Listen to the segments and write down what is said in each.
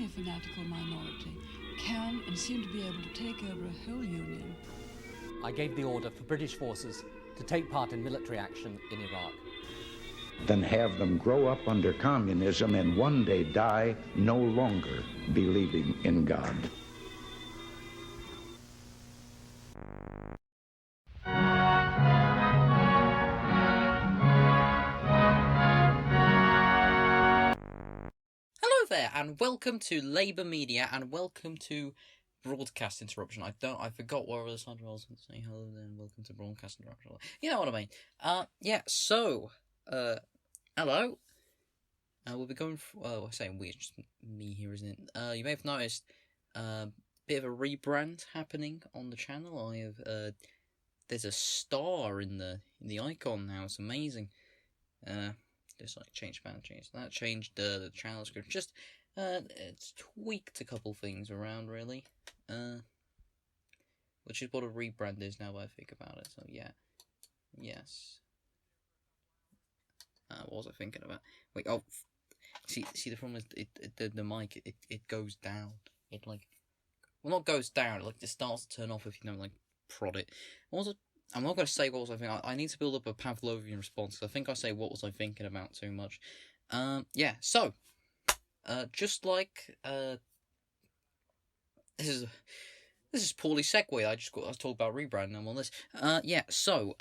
tiny fanatical minority can and seem to be able to take over a whole union. I gave the order for British forces to take part in military action in Iraq. Than have them grow up under communism and one day die no longer believing in God. Hello there, and welcome to Labour Media, and welcome to Broadcast Interruption. I forgot what other side I was going to say. Hello there, and welcome to Broadcast Interruption. You know what I mean. Hello. We'll be going I'm saying we, just me here, isn't it? You may have noticed a bit of a rebrand happening on the channel. I have there's a star in the icon now. It's amazing. Just like change boundaries. That changed the channel script. Just it's tweaked a couple things around, really. Which is what a rebrand is now that I think about it. So yeah, yes. What was I thinking about? Wait, see the problem is the mic it goes down. It not goes down. It starts to turn off if you don't prod it. Also, I'm not going to say what was I thinking. I need to build up a Pavlovian response. I think I say what was I thinking about too much. Yeah. So, just like this is poorly segue. I was talking about rebrand and I'm on this. Yeah. So,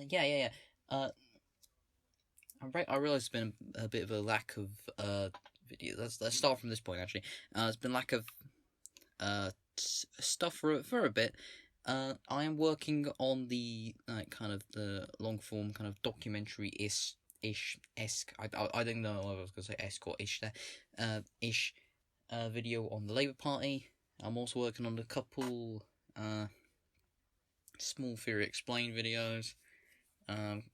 yeah. I realise there's been a bit of a lack of video. Let's start from this point actually. There's been lack of stuff for a bit. I am working on the kind of the long form kind of documentary esque. I don't know if I was gonna say esque or ish there. Video on the Labour Party. I'm also working on a couple small theory explained videos.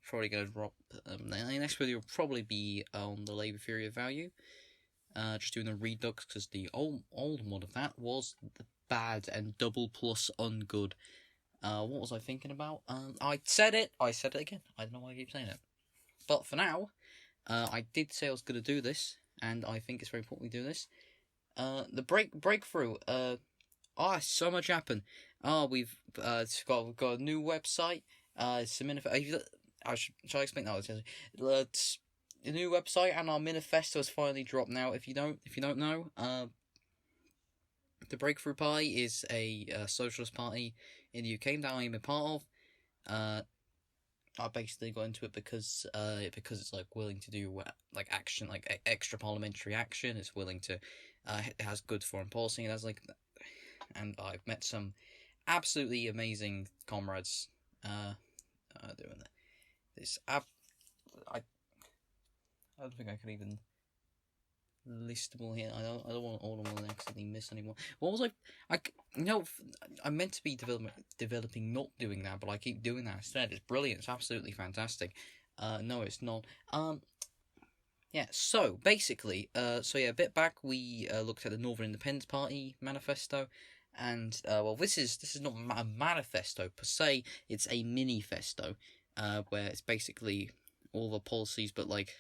Probably gonna drop the next video will probably be on the Labour theory of value. Just doing the redux because the old mod of that was the bad and double plus ungood. What was I thinking about? I said it again. I don't know why I keep saying it. But for now, I did say I was gonna do this, and I think it's very important we do this. The breakthrough. So much happened. We've got a new website. It's a Minifesto. Shall I explain that? It's a new website, and our Minifesto has finally dropped now. If you don't know, the Breakthrough Party is a socialist party in the UK that I'm a part of. I basically got into it because it's willing to do action, extra parliamentary action. It's willing to it has good foreign policy. It has and I've met some absolutely amazing comrades doing this. I don't think I can even list them all here. I don't want all of them to accidentally miss anyone. What was I meant to be developing not doing that, but I keep doing that instead. It's brilliant. It's absolutely fantastic. No, it's not. Yeah. So basically, a bit back we looked at the Northern Independence Party manifesto, and this is not a manifesto per se. It's a Minifesto, where it's basically all the policies, but it's like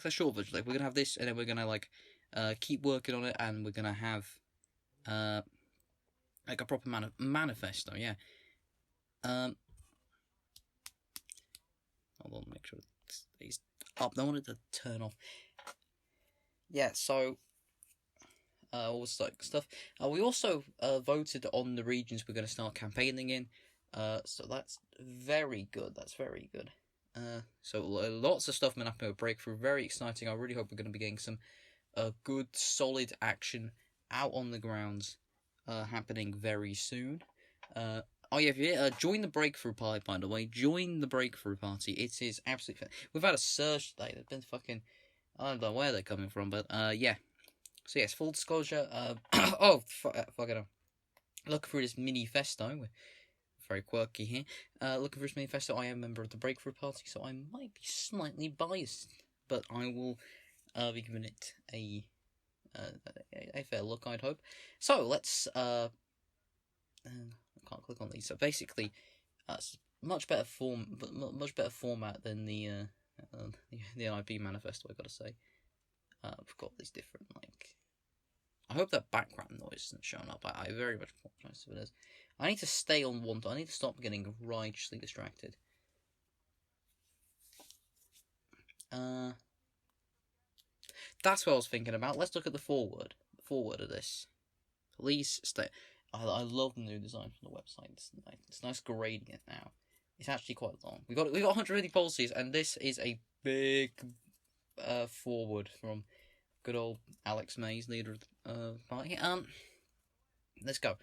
a short version. We're gonna have this, and then we're gonna keep working on it, and we're gonna have a proper manifesto. Yeah. Hold on, make sure it stays up. I wanted to turn off. Yeah. So. All stuff. We also voted on the regions we're going to start campaigning in. So that's very good. So lots of stuff been happening with Breakthrough. Very exciting. I really hope we're going to be getting some good, solid action out on the grounds happening very soon. Join the Breakthrough Party, by the way. Join the Breakthrough Party. It is absolutely we've had a surge today. There's been fucking... I don't know where they're coming from, but yeah. So yes, full disclosure, fucking hell. Looking through this Minifesto, we're very quirky here. Looking through this Minifesto, I am a member of the Breakthrough Party, so I might be slightly biased, but I will be giving it a fair look, I'd hope. So let's I can't click on these. So basically, it's much better format than the the NIP manifesto, I gotta say. We've got these different, like... I hope that background noise isn't showing up. I very much apologize if it is. I need to stay on one. I need to stop getting righteously distracted. That's what I was thinking about. Let's look at the foreword. The foreword of this. Please stay. I love the new design from the website. It's nice grading it now. It's actually quite long. We've got 150 policies, and this is a big foreword from good old Alex Mays, leader of the party. Let's go.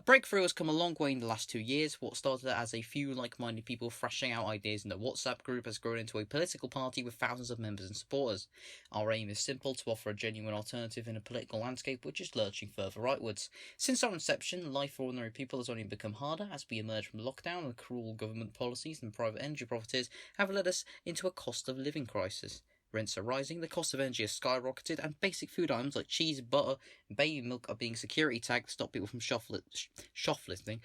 Breakthrough has come a long way in the last 2 years. What started as a few like-minded people thrashing out ideas in a WhatsApp group has grown into a political party with thousands of members and supporters. Our aim is simple: to offer a genuine alternative in a political landscape which is lurching further rightwards. Since our inception, life for ordinary people has only become harder as we emerge from lockdown, and cruel government policies and private energy profiteers have led us into a cost of living crisis. Rents are rising, the cost of energy has skyrocketed, and basic food items like cheese, butter, and baby milk are being security tagged to stop people from shoplifting.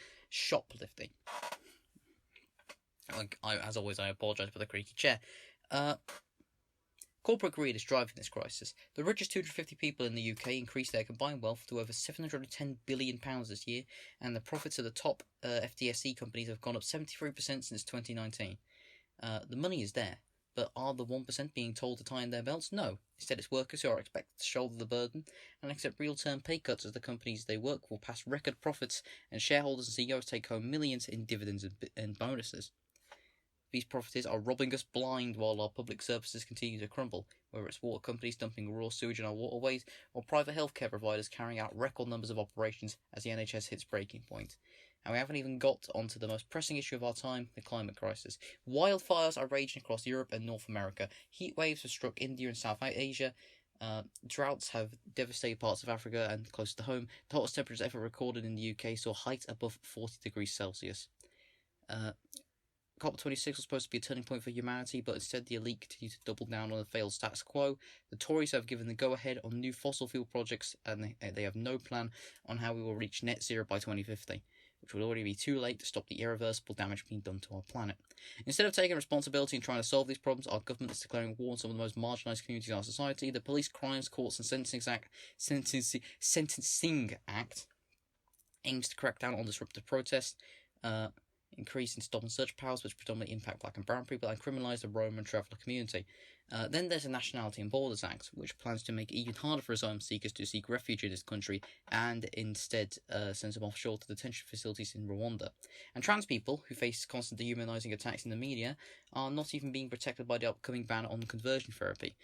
As always, I apologise for the creaky chair. Corporate greed is driving this crisis. The richest 250 people in the UK increased their combined wealth to over £710 billion this year, and the profits of the top FTSE companies have gone up 73% since 2019. The money is there. But are the 1% being told to tighten their belts? No. Instead, it's workers who are expected to shoulder the burden and accept real-term pay cuts as the companies they work for pass record profits and shareholders and CEOs take home millions in dividends and bonuses. These profiteers are robbing us blind while our public services continue to crumble, whether it's water companies dumping raw sewage in our waterways or private healthcare providers carrying out record numbers of operations as the NHS hits breaking point. And we haven't even got onto the most pressing issue of our time, the climate crisis. Wildfires are raging across Europe and North America. Heat waves have struck India and South Asia. Droughts have devastated parts of Africa and close to home. The hottest temperatures ever recorded in the UK saw heights above 40 degrees Celsius. COP26 was supposed to be a turning point for humanity, but instead the elite continue to double down on the failed status quo. The Tories have given the go-ahead on new fossil fuel projects, and they have no plan on how we will reach net zero by 2050. Which will already be too late to stop the irreversible damage being done to our planet. Instead of taking responsibility and trying to solve these problems, our government is declaring war on some of the most marginalised communities in our society. The Police, Crimes, Courts and Sentencing Act aims to crack down on disruptive protest, increase in stop and search powers, which predominantly impact black and brown people, and criminalise the Roma and traveller community. Then there's the Nationality and Borders Act, which plans to make it even harder for asylum seekers to seek refuge in this country and instead sends them offshore to detention facilities in Rwanda. And trans people, who face constant dehumanising attacks in the media, are not even being protected by the upcoming ban on conversion therapy.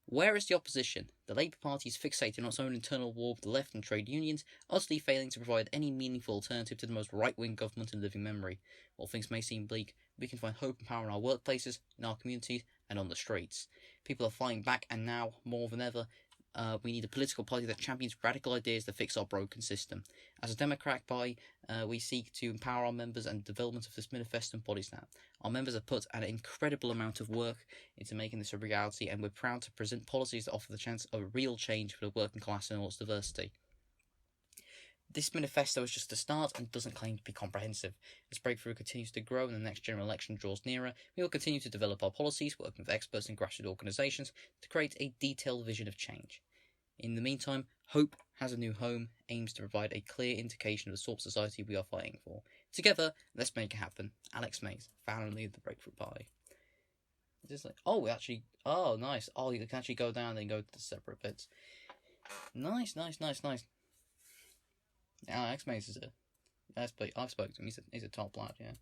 Where is the opposition? The Labour Party is fixated on its own internal war with the left and trade unions, utterly failing to provide any meaningful alternative to the most right-wing government in living memory. While things may seem bleak, we can find hope and power in our workplaces, in our communities, and on the streets. People are fighting back, and now, more than ever, we need a political party that champions radical ideas to fix our broken system. As a Democrat party, we seek to empower our members, and the development of this Minifesto embodies that. Our members have put an incredible amount of work into making this a reality, and we're proud to present policies that offer the chance of a real change for the working class and all its diversity. This manifesto is just a start and doesn't claim to be comprehensive. As Breakthrough continues to grow and the next general election draws nearer, we will continue to develop our policies, working with experts and grassroots organisations to create a detailed vision of change. In the meantime, Hope Has a New Home aims to provide a clear indication of the sort of society we are fighting for. Together, let's make it happen. Alex Mays, founder and leader of the Breakthrough Party. Just like, nice. Oh, you can actually go down and then go to the separate bits. Nice. Alex Mays is I've spoken to him. He's a top lad, yeah.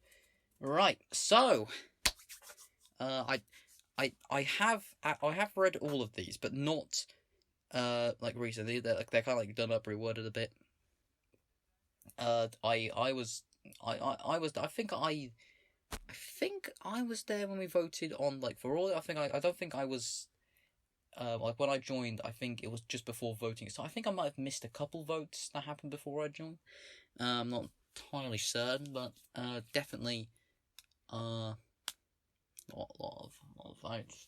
Right, so I have read all of these, but not like recently. They're kind of like done up, reworded a bit. I think I was there when we voted on like for all. I don't think I was. Like when I joined, I think it was just before voting. So I think I might have missed a couple votes that happened before I joined. I'm not entirely certain, but definitely a lot of votes.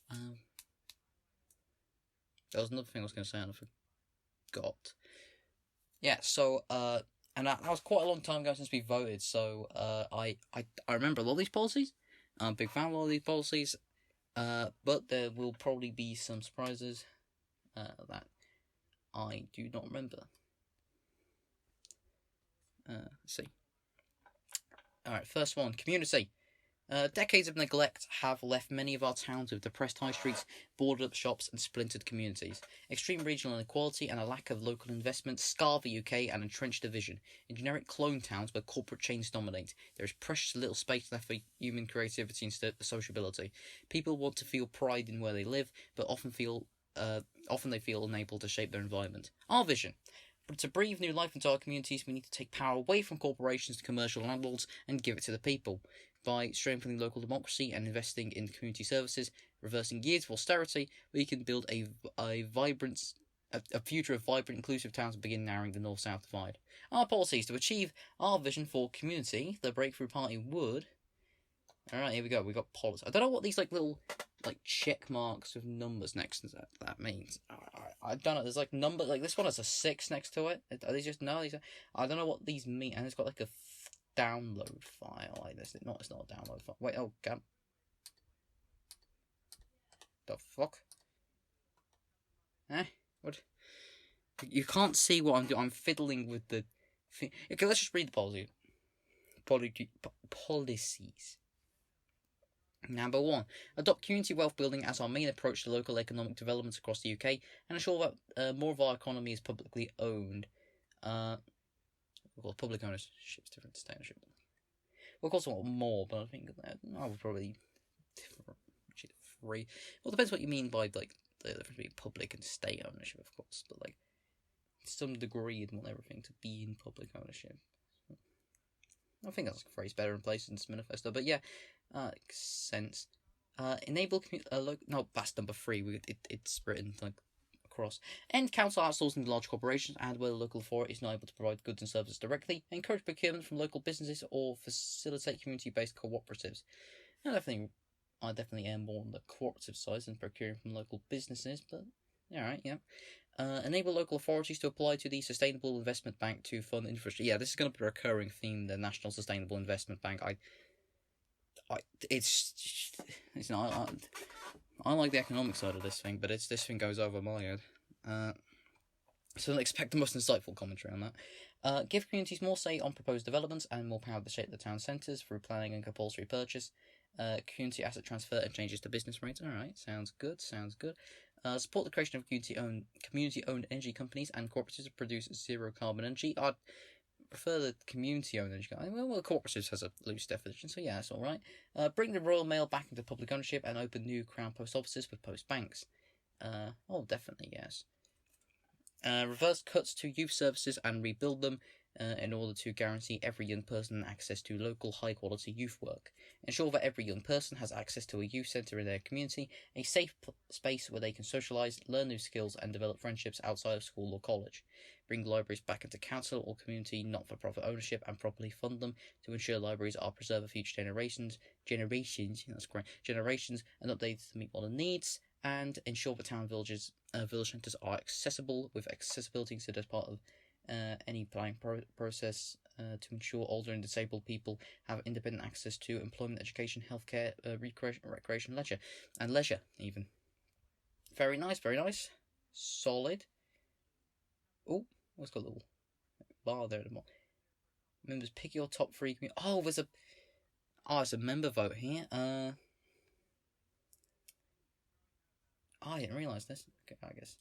There was another thing I was going to say and I forgot. Yeah, so and that was quite a long time ago since we voted. So I remember a lot of these policies. I'm a big fan of a lot of these policies. But there will probably be some surprises that I do not remember. Let's see. Alright, first one, community. Decades of neglect have left many of our towns with depressed high streets, boarded up shops, and splintered communities. Extreme regional inequality and a lack of local investment scar the UK and entrench division. In generic clone towns where corporate chains dominate, there is precious little space left for human creativity and sociability. People want to feel pride in where they live, but often they feel unable to shape their environment. Our vision. But to breathe new life into our communities, we need to take power away from corporations and commercial landlords and give it to the people. By strengthening local democracy and investing in community services, reversing years of austerity, we can build a future of vibrant, inclusive towns and begin narrowing the north-south divide. Our policies to achieve our vision for community, the Breakthrough Party would... Alright, here we go, we got policy. I don't know what these little check marks with numbers next to that means. I don't know, there's number, this one has a 6 next to it. Are these just, no, I don't know what these mean, and it's got a download file like this. It's not a download file. Wait, oh god. The fuck? What? You can't see what I'm doing. I'm fiddling with the thing. Okay, let's just read the policies. Number 1. Adopt community wealth building as our main approach to local economic developments across the UK and ensure that more of our economy is publicly owned. Well, public ownership is different to state ownership. We'll also want more, but I think that I would probably free. Well, it depends what you mean by the difference between public and state ownership, of course. But some degree, you'd want everything to be in public ownership. I think that's a phrase better in place than Minifesto, but yeah, makes sense. Enable no, that's number 3. It's written across. End council outsourcing to large corporations, and where the local authority is not able to provide goods and services directly, encourage procurement from local businesses or facilitate community-based cooperatives. I definitely am more on the cooperative side than procuring from local businesses, but alright, yeah. Enable local authorities to apply to the Sustainable Investment Bank to fund infrastructure. Yeah, this is going to be a recurring theme, the National Sustainable Investment Bank. I like the economic side of this thing, but this thing goes over my head. So don't expect the most insightful commentary on that. Give communities more say on proposed developments and more power to shape the town centres through planning and compulsory purchase. Community asset transfer and changes to business rates. Alright, sounds good. Support the creation of community-owned energy companies and cooperatives to produce zero-carbon energy. I'd prefer the community-owned energy companies. Well, cooperatives has a loose definition, so yeah, that's alright. Bring the Royal Mail back into public ownership and open new Crown Post offices with post banks. Oh, definitely, yes. Reverse cuts to youth services and rebuild them in order to guarantee every young person access to local high-quality youth work. Ensure that every young person has access to a youth centre in their community, a safe space where they can socialise, learn new skills and develop friendships outside of school or college. Bring libraries back into council or community not-for-profit ownership and properly fund them to ensure libraries are preserved for future generations, and updated to meet modern needs, and ensure that town village centres are accessible, with accessibility considered as part of any planning process to ensure older and disabled people have independent access to employment, education, healthcare, recreation, leisure even. Very nice. Solid. Oh, what's got a little bar there at the bottom. Members, pick your top 3 Oh, it's a member vote here. I didn't realise this. Okay, I guess.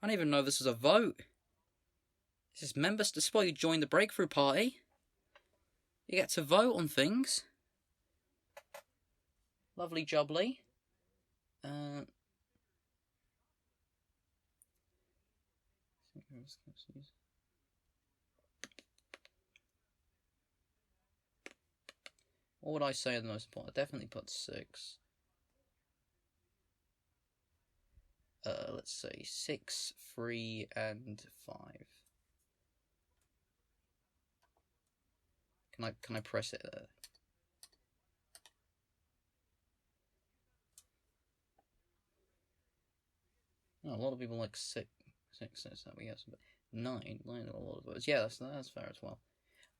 I didn't even know this was a vote. This is members. This is why you join the Breakthrough Party. You get to vote on things. Lovely jubbly. What would I say are the most important? I definitely put 6. Let's say 6, 3, and 5. Can I press it there? Oh, a lot of people like 6. 6 that we have, but 9 are a lot of votes. Yeah, that's fair as well.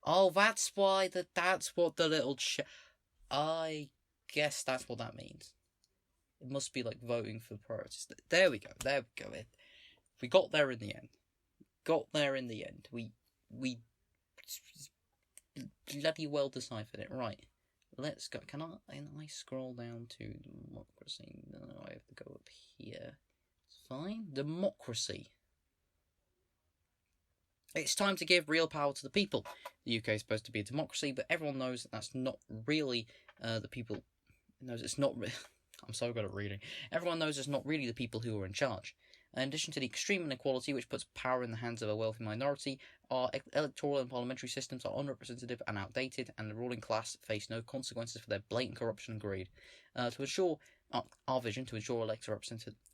Oh, that's what the little I guess that's what that means. It must be like voting for priorities. There we go. We got there in the end. We bloody well deciphered it. Right. Let's go. Can I scroll down to democracy? No, I have to go up here. It's fine. Democracy. It's time to give real power to the people. The UK is supposed to be a democracy, but everyone knows that that's not really the people. Knows it's not. I'm so good at reading. Everyone knows it's not really the people who are in charge. In addition to the extreme inequality which puts power in the hands of a wealthy minority, our electoral and parliamentary systems are unrepresentative and outdated, and the ruling class face no consequences for their blatant corruption and greed. To ensure our vision, to ensure elected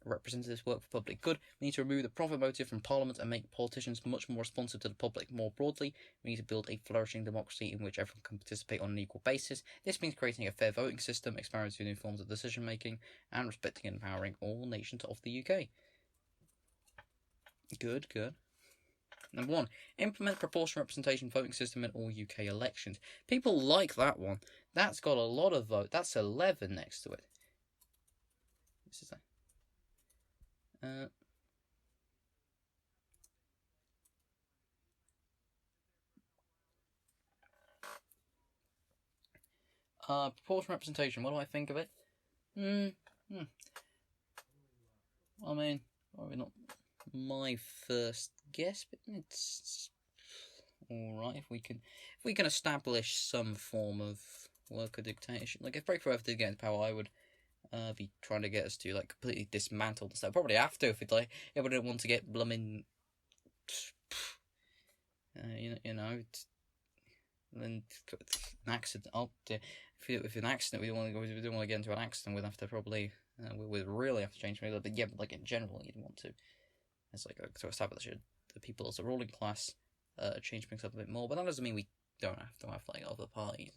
representatives work for public good, we need to remove the profit motive from Parliament and make politicians much more responsive to the public. More broadly, we need to build a flourishing democracy in which everyone can participate on an equal basis. This means creating a fair voting system, experimenting with new forms of decision making, and respecting and empowering all nations of the UK. Good. Number 1, implement proportional representation voting system in all UK elections. People like that one. That's got a lot of vote. That's 11 next to it. This is proportional representation. What do I think of it? I mean, probably not my first guess, but it's all right if we can establish some form of worker dictatorship. Like if Breakthrough ever did get into power, I would be trying to get us to like completely dismantle the stuff. Probably have to if it didn't want to get blooming, then an accident. If an accident, we don't want to get into an accident. We'd have to probably we'd really have to change things. But yeah, but like in general, you'd want to. It's like to establish the people as a ruling class, change things up a bit more. But that doesn't mean we don't have to have like other parties.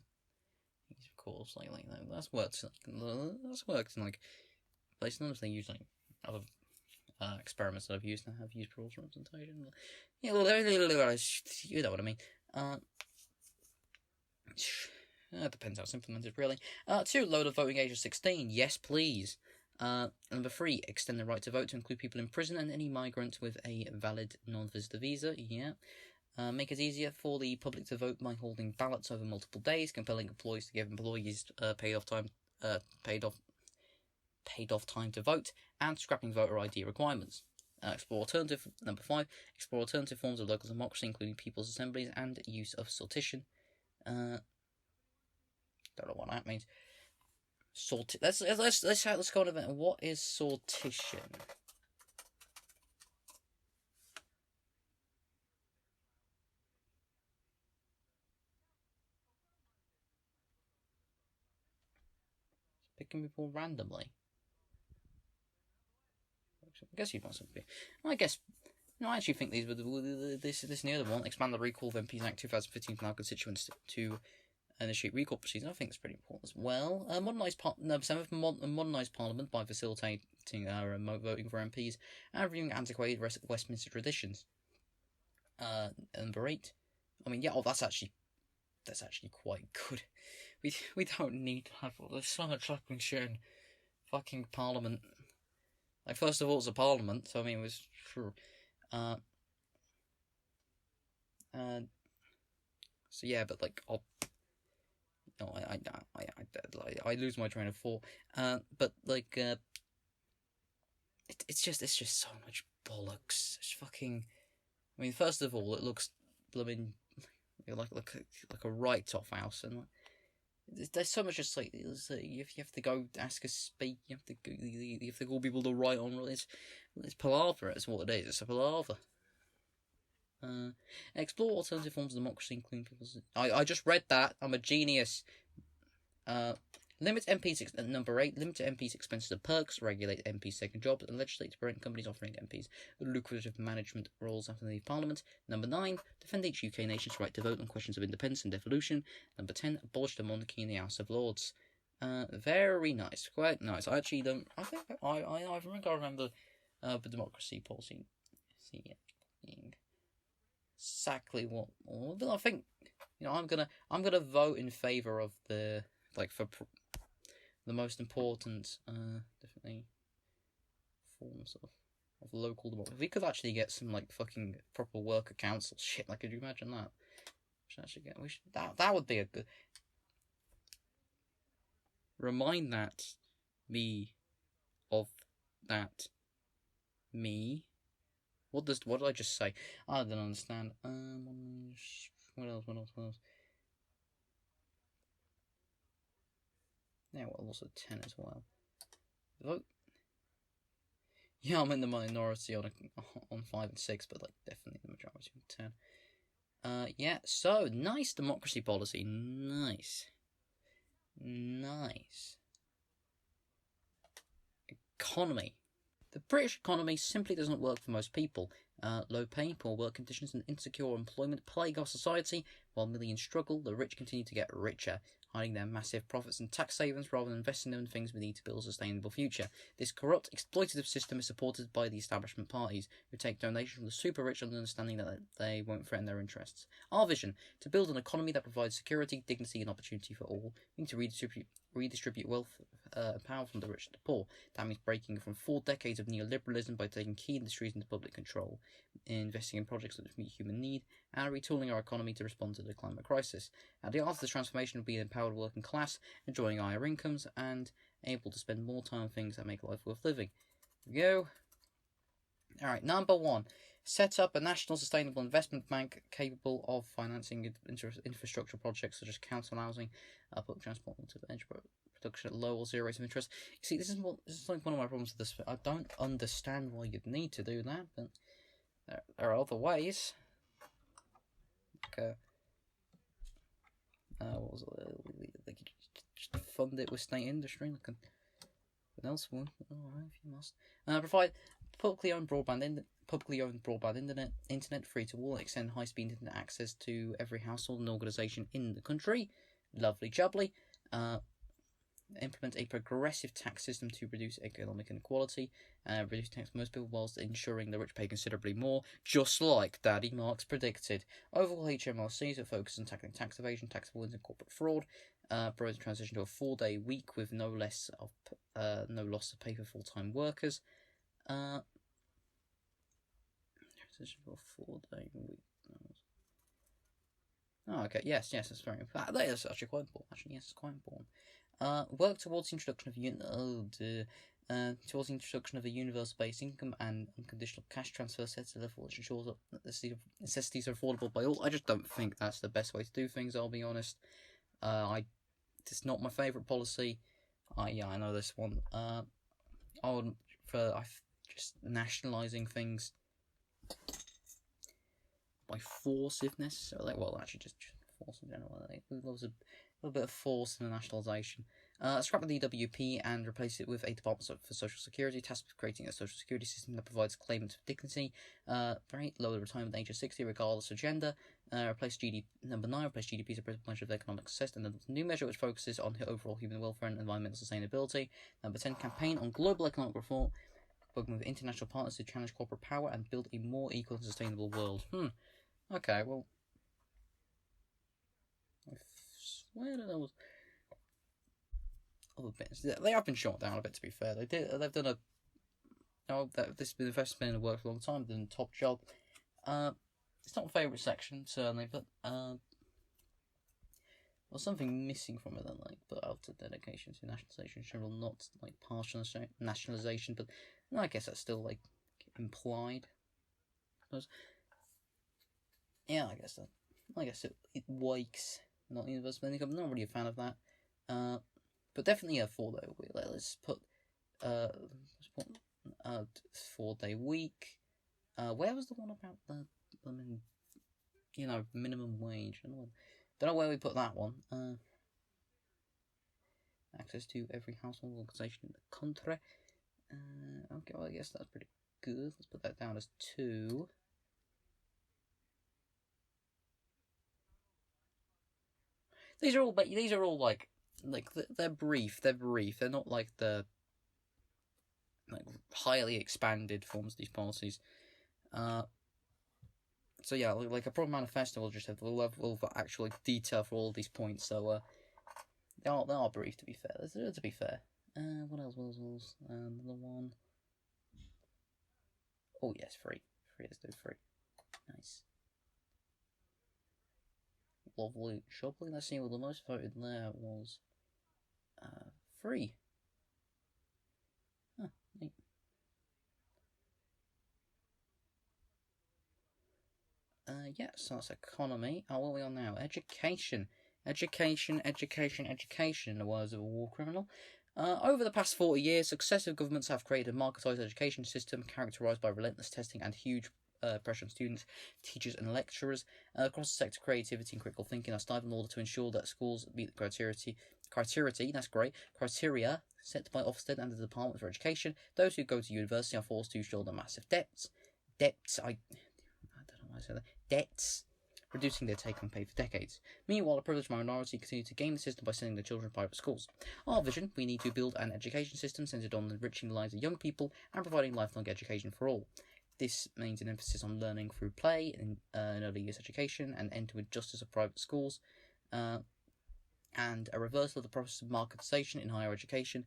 Of course, like that's worked. In like places. None of them use like other experiments that I've used proportional representation. Yeah, well, you know what I mean. It depends how it's implemented, really. 2, lower the voting age of 16. Yes, please. Number 3, extend the right to vote to include people in prison and any migrant with a valid non-visitor visa. Yeah. Make it easier for the public to vote by holding ballots over multiple days, compelling employees to give employees paid off time to vote, and scrapping voter ID requirements. Number 5, explore alternative forms of local democracy, including people's assemblies and use of sortition. Don't know what that means. Let's go on a bit. What is sortition? Picking people randomly. I guess you'd want something. I guess. No, I actually think these were this and the other one. Expand the Recall of MPs Act 2015 to allow constituents to initiate recall proceedings. I think that's pretty important as well. Modernise Parliament by facilitating remote voting for MPs and reviewing antiquated Westminster traditions. Number 8. I mean, yeah, that's actually quite good. We don't need to have all this so much fucking shit in fucking Parliament. Like, first of all, it's a Parliament, so I mean, it was true. So yeah, but like, I lose my train of thought. But like, it's just so much bollocks. It's fucking. I mean, first of all, it looks blooming like a write-off house, and there's so much just like you have to go ask a speak. You have to call people to write on. It's palaver. That's what it is. It's a palaver. Explore alternative forms of democracy, including people's. I just read that. I'm a genius. Limit MPs. Number 8. Limit MPs' expenses and perks. Regulate MPs' taking jobs, and legislate to prevent companies offering MPs lucrative management roles after they leave Parliament. Number 9. Defend each UK nation's right to vote on questions of independence and devolution. Number 10. Abolish the monarchy in the House of Lords. Very nice. Quite nice. I actually don't. I think I remember the democracy policy being exactly what. But I think I'm gonna vote in favour of the like for the most important, definitely forms of local democracy. If we could actually get some like fucking proper worker council shit, like could you imagine that? That would be a good. Remind me of that me. What did I just say? I don't understand. What else? Yeah, well, also 10 as well. Vote. Yeah, I'm in the minority on 5 and 6, but like definitely the majority on 10. Yeah. So nice democracy policy. Nice. Economy. The British economy simply doesn't work for most people. Low pay, poor work conditions, and insecure employment plague our society. While millions struggle, the rich continue to get richer, hiding their massive profits and tax savings rather than investing them in things we need to build a sustainable future. This corrupt, exploitative system is supported by the establishment parties, who take donations from the super rich on the understanding that they won't threaten their interests. Our vision: to build an economy that provides security, dignity, and opportunity for all. We need to redistribute wealth and power from the rich to the poor. That means breaking from 4 decades of neoliberalism by taking key industries into public control, investing in projects that meet human need, and retooling our economy to respond to the climate crisis. At the heart of this transformation will be an empowered working class, enjoying higher incomes, and able to spend more time on things that make life worth living. Here we go. Alright, number 1. Set up a national sustainable investment bank capable of financing infrastructure projects such as council housing, public transport, and energy production at low or zero rates of interest. You see, this is like one of my problems with this. I don't understand why you'd need to do that, but there are other ways. Like, what was it? They could just fund it with state industry, like an else would. Alright, if you must. Provide publicly owned broadband internet free to all, extend high-speed internet access to every household and organisation in the country. Lovely jubbly. Implement a progressive tax system to reduce economic inequality, reduce tax for most people whilst ensuring the rich pay considerably more, just like Daddy Marx predicted. Overall HMRCs that focus on tackling tax evasion, tax avoidance, and corporate fraud. Promote a transition to a 4-day week with no loss of pay for full-time workers. Transition to a 4-day week. Oh, okay. Yes, that's very important. That is actually quite important. Actually, yes, it's quite important. Work towards the introduction of a universal basic income and unconditional cash transfer set to level which ensures that necessities are affordable by all. I just don't think that's the best way to do things, I'll be honest. It's not my favourite policy. I know this one. I would prefer just nationalising things by force if necessary. Well, actually, just force in general. There's a little bit of force in the nationalisation. Scrap the DWP and replace it with a Department for Social Security, tasked with creating a social security system that provides claimants with dignity. Lower the retirement age of 60 regardless of gender. Replace Number 9, replace GDP as a principal measure of economic success, and a new measure which focuses on overall human welfare and environmental sustainability. Number 10, campaign on global economic reform, working with international partners to challenge corporate power and build a more equal and sustainable world. Okay, well, I swear that there was other bits. They have been shot down a bit, to be fair. They've done a. This has been investment in the work for a long time. They've done a top job. It's not my favourite section, certainly, but there's something missing from it, but after dedication to nationalisation in general, not like partial nationalisation, but I guess that's still like implied. I suppose. Yeah, I guess it wakes, not universal basic income. I'm not really a fan of that. But definitely a 4-day week. Let's put 4-day week. Where was the one about the minimum wage? I don't know where we put that one. Access to every household organisation in the country. Okay, well, I guess that's pretty good. Let's put that down as 2. These are all like they're brief. They're not like the highly expanded forms of these policies. So yeah, like a proper manifesto will just have the level of actual detail for all of these points. So they are brief, to be fair. To be fair. What else? Another one. Oh, yes, free. Let's do free. Nice. Lovely. Shopping. Let's see what the most voted there was. Free. Huh, neat. Yeah, so that's economy. Oh, what are we on now? Education. Education, in the words of a war criminal. Over the past 40 years, successive governments have created a marketised education system characterised by relentless testing and huge pressure on students, teachers and lecturers. Across the sector, creativity and critical thinking are stifled in order to ensure that schools meet the criteria set by Ofsted and the Department for Education. Those who go to university are forced to shoulder massive debts, reducing their take-home pay for decades. Meanwhile, a privileged minority continue to game the system by sending their children to private schools. Our vision: we need to build an education system centred on enriching the lives of young people and providing lifelong education for all. This means an emphasis on learning through play in early years education, and end to injustice of private schools, and a reversal of the process of marketisation in higher education.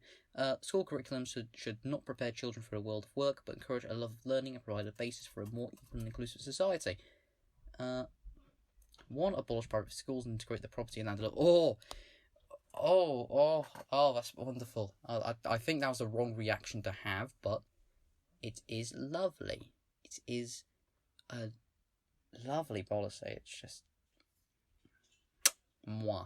School curriculum should not prepare children for a world of work, but encourage a love of learning and provide a basis for a more equal and inclusive society. 1. Abolish private schools and integrate the property and land law. Oh, that's wonderful. I think that was the wrong reaction to have, but it is lovely. It is a lovely policy. It's just moi.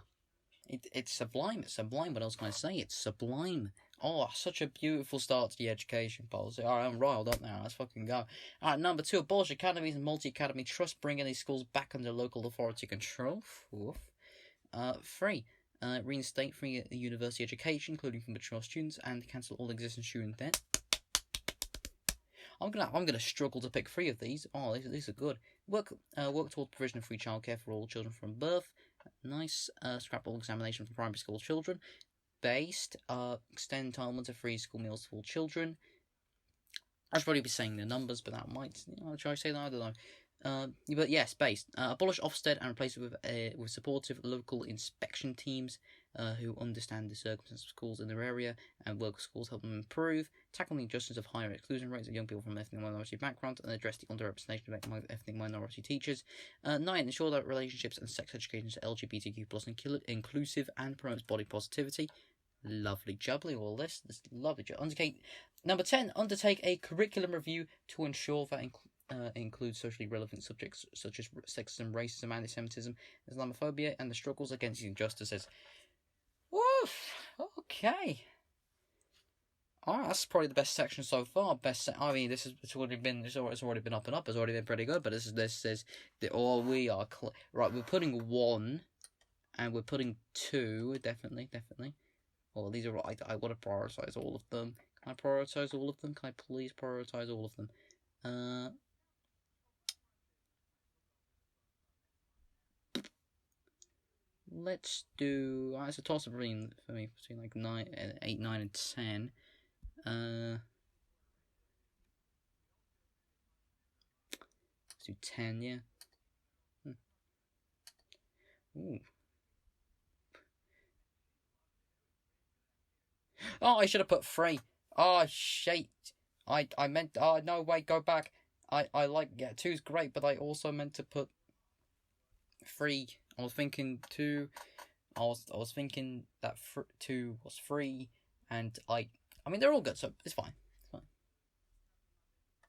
It's sublime. It's sublime. What else can I say? It's sublime. Oh, such a beautiful start to the education policy. Alright, I'm riled up now. Let's fucking go. Alright, number 2, abolish academies and multi-academy trusts, bringing these schools back under local authority control. 3, reinstate free university education, including for mature students, and cancel all existing student debt. I'm gonna struggle to pick 3 of these. Oh, these are good. Work towards provision of free childcare for all children from birth. Nice. Scrap all examination for primary school children. Based. Extend entitlement to free school meals to all children. I should probably be saying the numbers, but that might. Should I say that? I don't know. But yes, based. Abolish Ofsted and replace it with supportive local inspection teams who understand the circumstances of schools in their area and work with schools, help them improve. Tackle the injustice of higher exclusion rates of young people from ethnic minority backgrounds and address the underrepresentation of ethnic minority teachers. 9. Ensure that relationships and sex education is LGBTQ plus inclusive and promotes body positivity. Lovely jubbly, all this. This lovely jubbly. Number 10. Undertake a curriculum review to ensure that includes socially relevant subjects such as sexism, racism, anti-Semitism, Islamophobia, and the struggles against injustices. Woof! Okay. Alright, that's probably the best section so far. I mean, it's already been up and up. It's already been pretty good. But this is we are right. We're putting 1, and we're putting 2. Definitely. Well, these are right. I want to prioritize all of them. Can I prioritize all of them? Can I please prioritize all of them? Let's do. It's a toss up for me between like 8, 9, and 10. Let's do 10. Yeah. Ooh. Oh, I should have put 3. Oh shit! I meant. Oh no! Wait, go back. I like 2's great, but I also meant to put 3. I was thinking 2. I was thinking that 2 was 3, and I mean they're all good, so it's fine.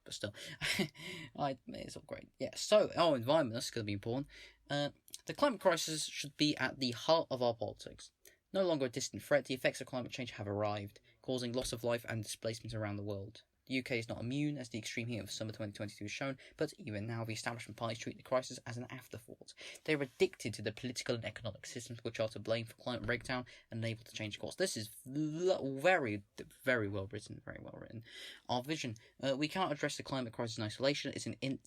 But still, it's all great. Yeah. So, environment. That's going to be important. The climate crisis should be at the heart of our politics. No longer a distant threat, the effects of climate change have arrived, causing loss of life and displacement around the world. The UK is not immune, as the extreme heat of summer 2022 has shown, but even now the establishment parties treat the crisis as an afterthought. They are addicted to the political and economic systems which are to blame for climate breakdown and unable to change course. This is very, very well written, Our vision: we cannot address the climate crisis in isolation.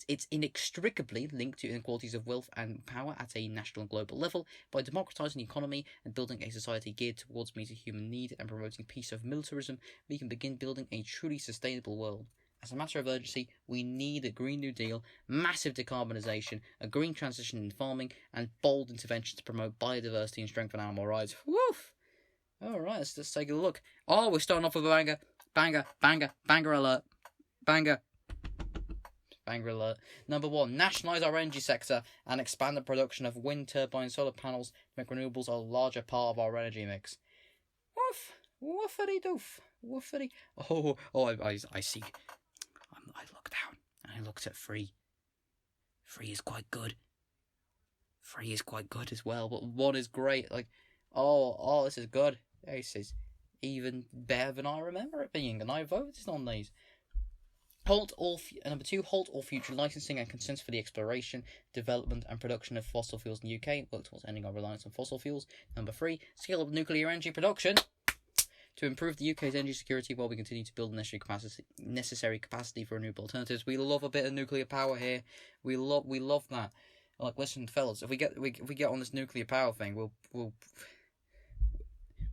It's inextricably linked to inequalities of wealth and power at a national and global level. By democratising the economy and building a society geared towards meeting human need and promoting peace over militarism, we can begin building a truly sustainable world. As a matter of urgency, we need a Green New Deal, massive decarbonisation, a green transition in farming, and bold interventions to promote biodiversity and strengthen animal rights. Woof! Alright, let's take a look. Oh, we're starting off with a banger. Banger alert. Banger alert. Number 1, nationalise our energy sector and expand the production of wind turbine solar panels to make renewables a larger part of our energy mix. Woof. Woofity doof. Woofity. I see. I look down and I looked at 3. 3 is quite good. 3 is quite good as well, but 1 is great. Like, oh, this is good. This is even better than I remember it being, and I voted on these. Number 2, halt all future licensing and consents for the exploration, development, and production of fossil fuels in the UK. Work towards ending our reliance on fossil fuels. Number 3, scale up nuclear energy production to improve the UK's energy security while we continue to build necessary capacity for renewable alternatives. We love a bit of nuclear power here. We love that. Like, listen, fellas, if we get on this nuclear power thing, we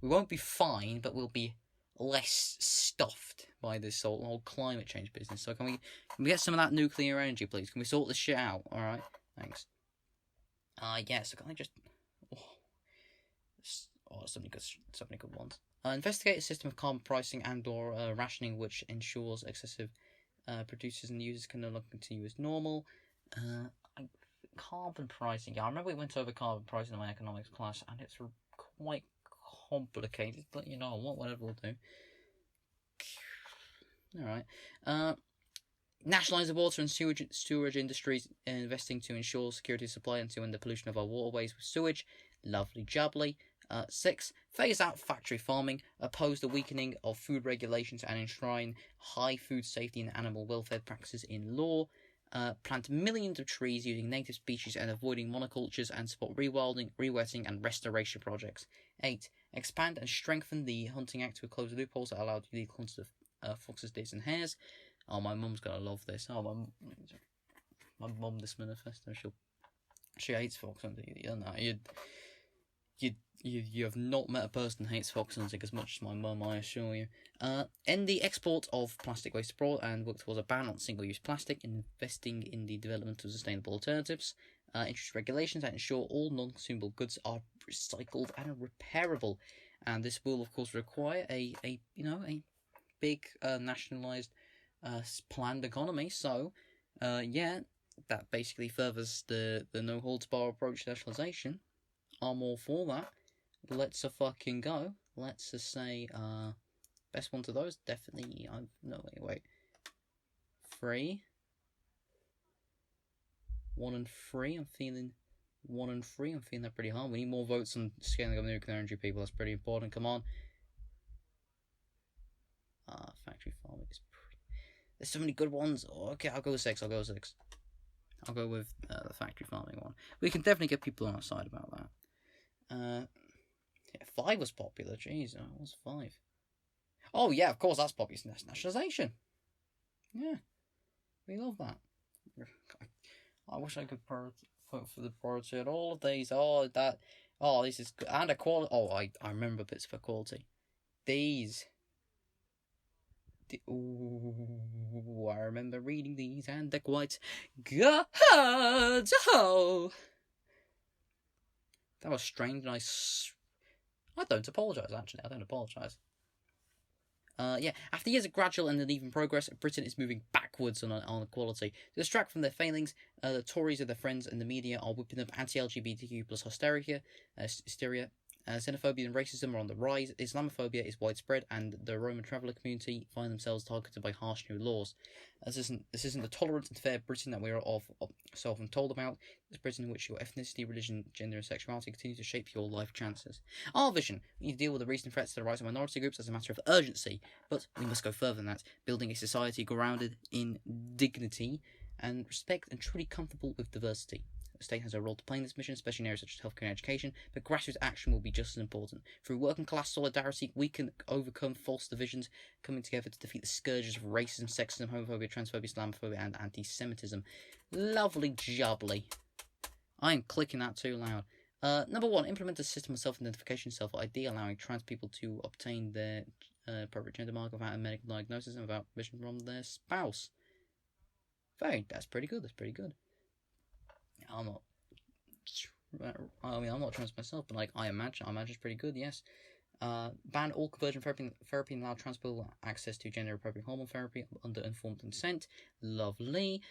won't be fine, but we'll be less stuffed by this whole climate change business. So can we get some of that nuclear energy, please? Can we sort this shit out? All right, thanks. So can I just so many good ones. Investigate a system of carbon pricing and/or rationing which ensures excessive producers and users can no longer continue as normal. Carbon pricing. Yeah, I remember we went over carbon pricing in my economics class, and it's quite complicated, but you know what, whatever will do. Alright. Nationalise the water and sewage industries, investing to ensure security of supply and to end the pollution of our waterways with sewage. Lovely jubbly. 6. Phase out factory farming, oppose the weakening of food regulations and enshrine high food safety and animal welfare practices in law. Plant millions of trees using native species and avoiding monocultures and support rewilding, rewetting and restoration projects. 8. Expand and strengthen the Hunting Act to close loopholes that allow illegal hunts of foxes, deers and hares. Oh, my mum's gonna love this. Oh, my mum, this manifesto, she hates fox hunting. You know, you have not met a person who hates fox hunting as much as my mum, I assure you. End the export of plastic waste abroad and work towards a ban on single-use plastic, investing in the development of sustainable alternatives. Introduce regulations that ensure all non-consumable goods are recycled and repairable, and this will, of course, require a big nationalised planned economy. So, that basically furthers the no holds bar approach to nationalisation. I'm all for that. Let's fucking go. Let's just say, best one to those, definitely, wait. 3. 1 and 3, I'm feeling 1 and 3, I'm feeling that pretty hard. We need more votes on scaling up nuclear energy, people, that's pretty important, come on. Factory farming is there's so many good ones. Okay, I'll go with 6, I'll go with the factory farming one. We can definitely get people on our side about that. 5 was popular. Jeez, what was 5? Oh yeah, of course that's popular. Nationalisation. Yeah, we love that. I wish I could vote for the priority at all of these. This is good. And equality. Oh, I remember bits of equality. These. I remember reading these, and they're quite good. Oh. That was strange, and I don't apologise, actually. I don't apologise. After years of gradual and uneven progress, Britain is moving backwards on equality. To distract from their failings, the Tories and their friends and the media are whipping up anti-LGBTQ plus hysteria. Xenophobia and racism are on the rise, Islamophobia is widespread, and the Roman traveller community find themselves targeted by harsh new laws. This isn't the tolerant and fair Britain that we are so often told about. It's Britain in which your ethnicity, religion, gender and sexuality continue to shape your life chances. Our vision: we need to deal with the recent threats to the rights of minority groups as a matter of urgency, but we must go further than that, building a society grounded in dignity and respect and truly comfortable with diversity. The state has a role to play in this mission, especially in areas such as healthcare and education, but grassroots action will be just as important. Through working class solidarity, we can overcome false divisions, coming together to defeat the scourges of racism, sexism, homophobia, transphobia, Islamophobia, and anti-Semitism. Lovely jubbly. I am clicking that too loud. Number 1, implement a system of self-identification, self-ID, allowing trans people to obtain their appropriate gender marker without a medical diagnosis and without permission from their spouse. That's pretty good. I'm not trans myself, but I imagine it's pretty good. Yes. Ban all conversion therapy and allow trans people access to gender-appropriate hormone therapy under informed consent. Lovely.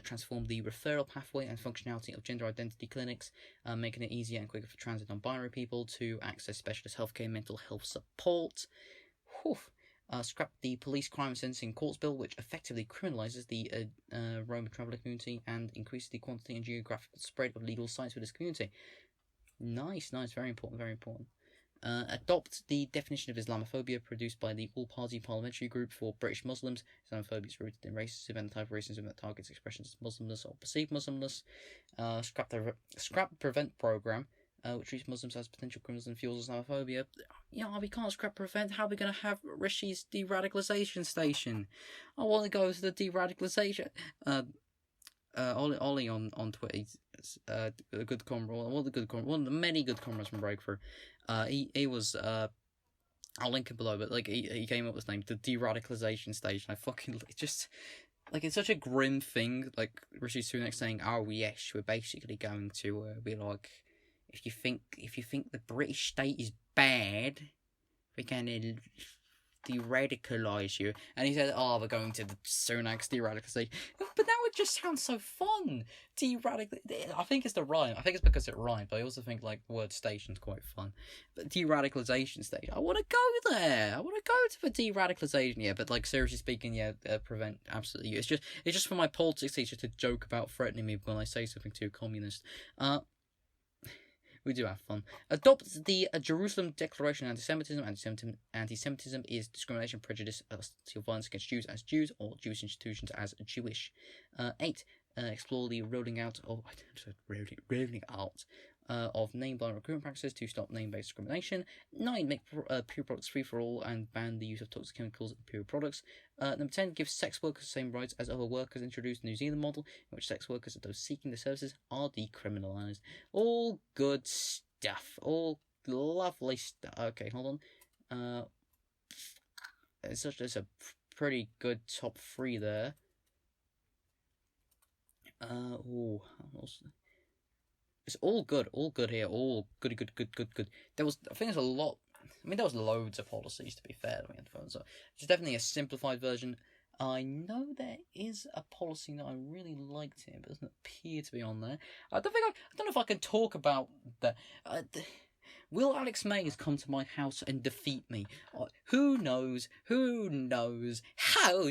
Transform the referral pathway and functionality of gender identity clinics, making it easier and quicker for trans and non-binary people to access specialist healthcare and mental health support. Whew. Scrap the police crime sentencing courts bill, which effectively criminalises the Roma traveller community and increases the quantity and geographical spread of legal sites for this community. Nice, very important, very important. Adopt the definition of Islamophobia produced by the All-Party Parliamentary Group for British Muslims. Islamophobia is rooted in racism and the type of racism that targets expressions of Muslimness or perceived Muslimness. Scrap the Prevent program, which treats Muslims as potential criminals and fuels Islamophobia. We can't scrap Prevent. How are we going to have Rishi's de-radicalisation station? I want to go to the de-radicalisation. Ollie on Twitter, he's a good comrade, one of the many good comrades from Breakthrough. He was I'll link it below, but like he came up with the name, the de-radicalisation station. I fucking just like, it's such a grim thing. Like Rishi Sunak saying, "Oh yes, we're basically going to be like, if you think the British state is bad, we're gonna de-radicalise you." And he said, "Oh, we're going to the Sunak's de-radicalisation." But that would just sound so fun. I think it's the rhyme. I think it's because it rhymed, but I also think like the word station's quite fun. But de-radicalisation station, I want to go there. I want to go to the de-radicalisation. Yeah, but like seriously speaking, Prevent, absolutely. It's just for my politics teacher to joke about threatening me when I say something too communist. We do have fun. Adopt the Jerusalem Declaration of Anti-Semitism. Anti-Semitism is discrimination, prejudice, hostility, violence against Jews as Jews or Jewish institutions as Jewish. 8. Explore the rolling out of name-blind recruitment practices to stop name-based discrimination. 9. Make pure products free for all and ban the use of toxic chemicals in pure products. Number 10. Give sex workers the same rights as other workers. Introduce the New Zealand model in which sex workers and those seeking the services are decriminalised. All good stuff. All lovely stuff. Okay, hold on. It's a pretty good top 3 there. It's all good here, all good. There was loads of policies, to be fair, so it's definitely a simplified version. I know there is a policy that I really liked here, but doesn't appear to be on there. I don't know if I can talk about that. Will Alex Mays come to my house and defeat me? Who knows? Who knows? What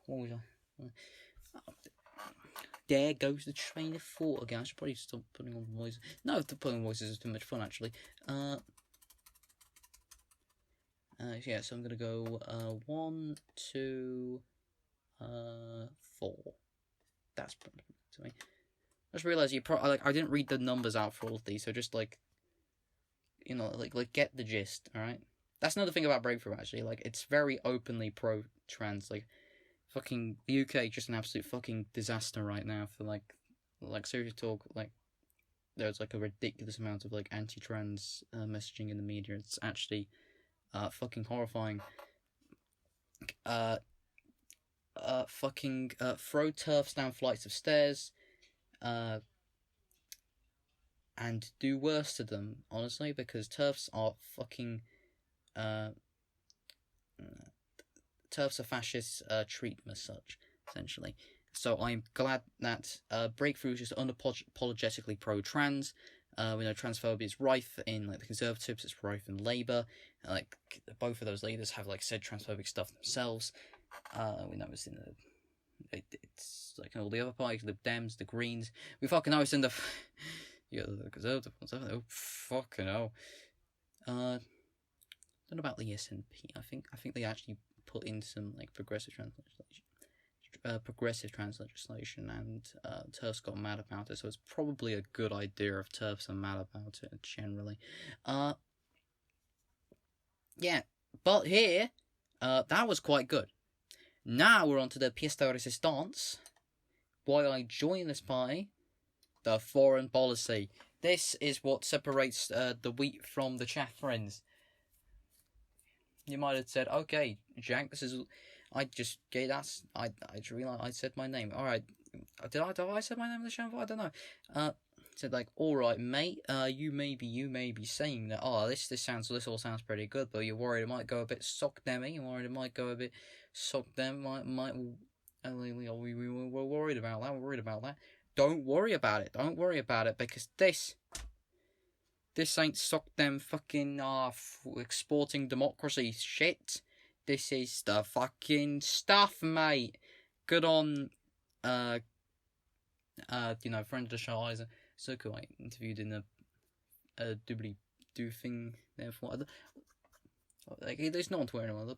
was I? There goes the train of thought again. I should probably stop putting on voices. No, putting on voices is too much fun, actually. Yeah, so I'm gonna go 1, 2, 4. That's probably to me. I just realised I didn't read the numbers out for all of these, so just like get the gist. All right, that's another thing about Breakthrough, actually. Like, it's very openly pro-trans. Like, fucking the UK just an absolute fucking disaster right now for like serious talk. Like, there's like a ridiculous amount of like anti-trans messaging in the media. It's actually fucking horrifying. Fucking throw TERFs down flights of stairs, and do worse to them, honestly, because TERFs are fucking TERFs are fascist, treat them as such, essentially. So I'm glad that Breakthrough is just unapologetically pro-trans. We know transphobia is rife in like the Conservatives, it's rife in Labour. Like, both of those leaders have like said transphobic stuff themselves. We know it's in it's like in all the other parties, the Dems, the Greens. We fucking know it's in the the Conservative ones. Oh fucking hell. Don't know about the SNP. I think they actually put in some like progressive trans legislation, and TERFs got mad about it, so it's probably a good idea if TERFs are mad about it generally. Yeah, but here, that was quite good. Now we're on to the pièce de résistance. Why I joined this party, the foreign policy. This is what separates the wheat from the chaff, friends. You might have said, okay, Jack, this is... I just realised I said my name. Alright. Did I say my name in the channel? I don't know. said like, all right, mate, you may be saying that, this all sounds pretty good, but you're worried it might go a bit sock-demmy, you're worried it might go a bit sock-dem, we're worried about that, Don't worry about it, because this ain't sock-dem fucking, exporting democracy shit. This is the fucking stuff, mate. Good on, friend of the show, Isaac Circle, I interviewed in a doobly-doo thing, therefore, like, there's no one to wear anymore. I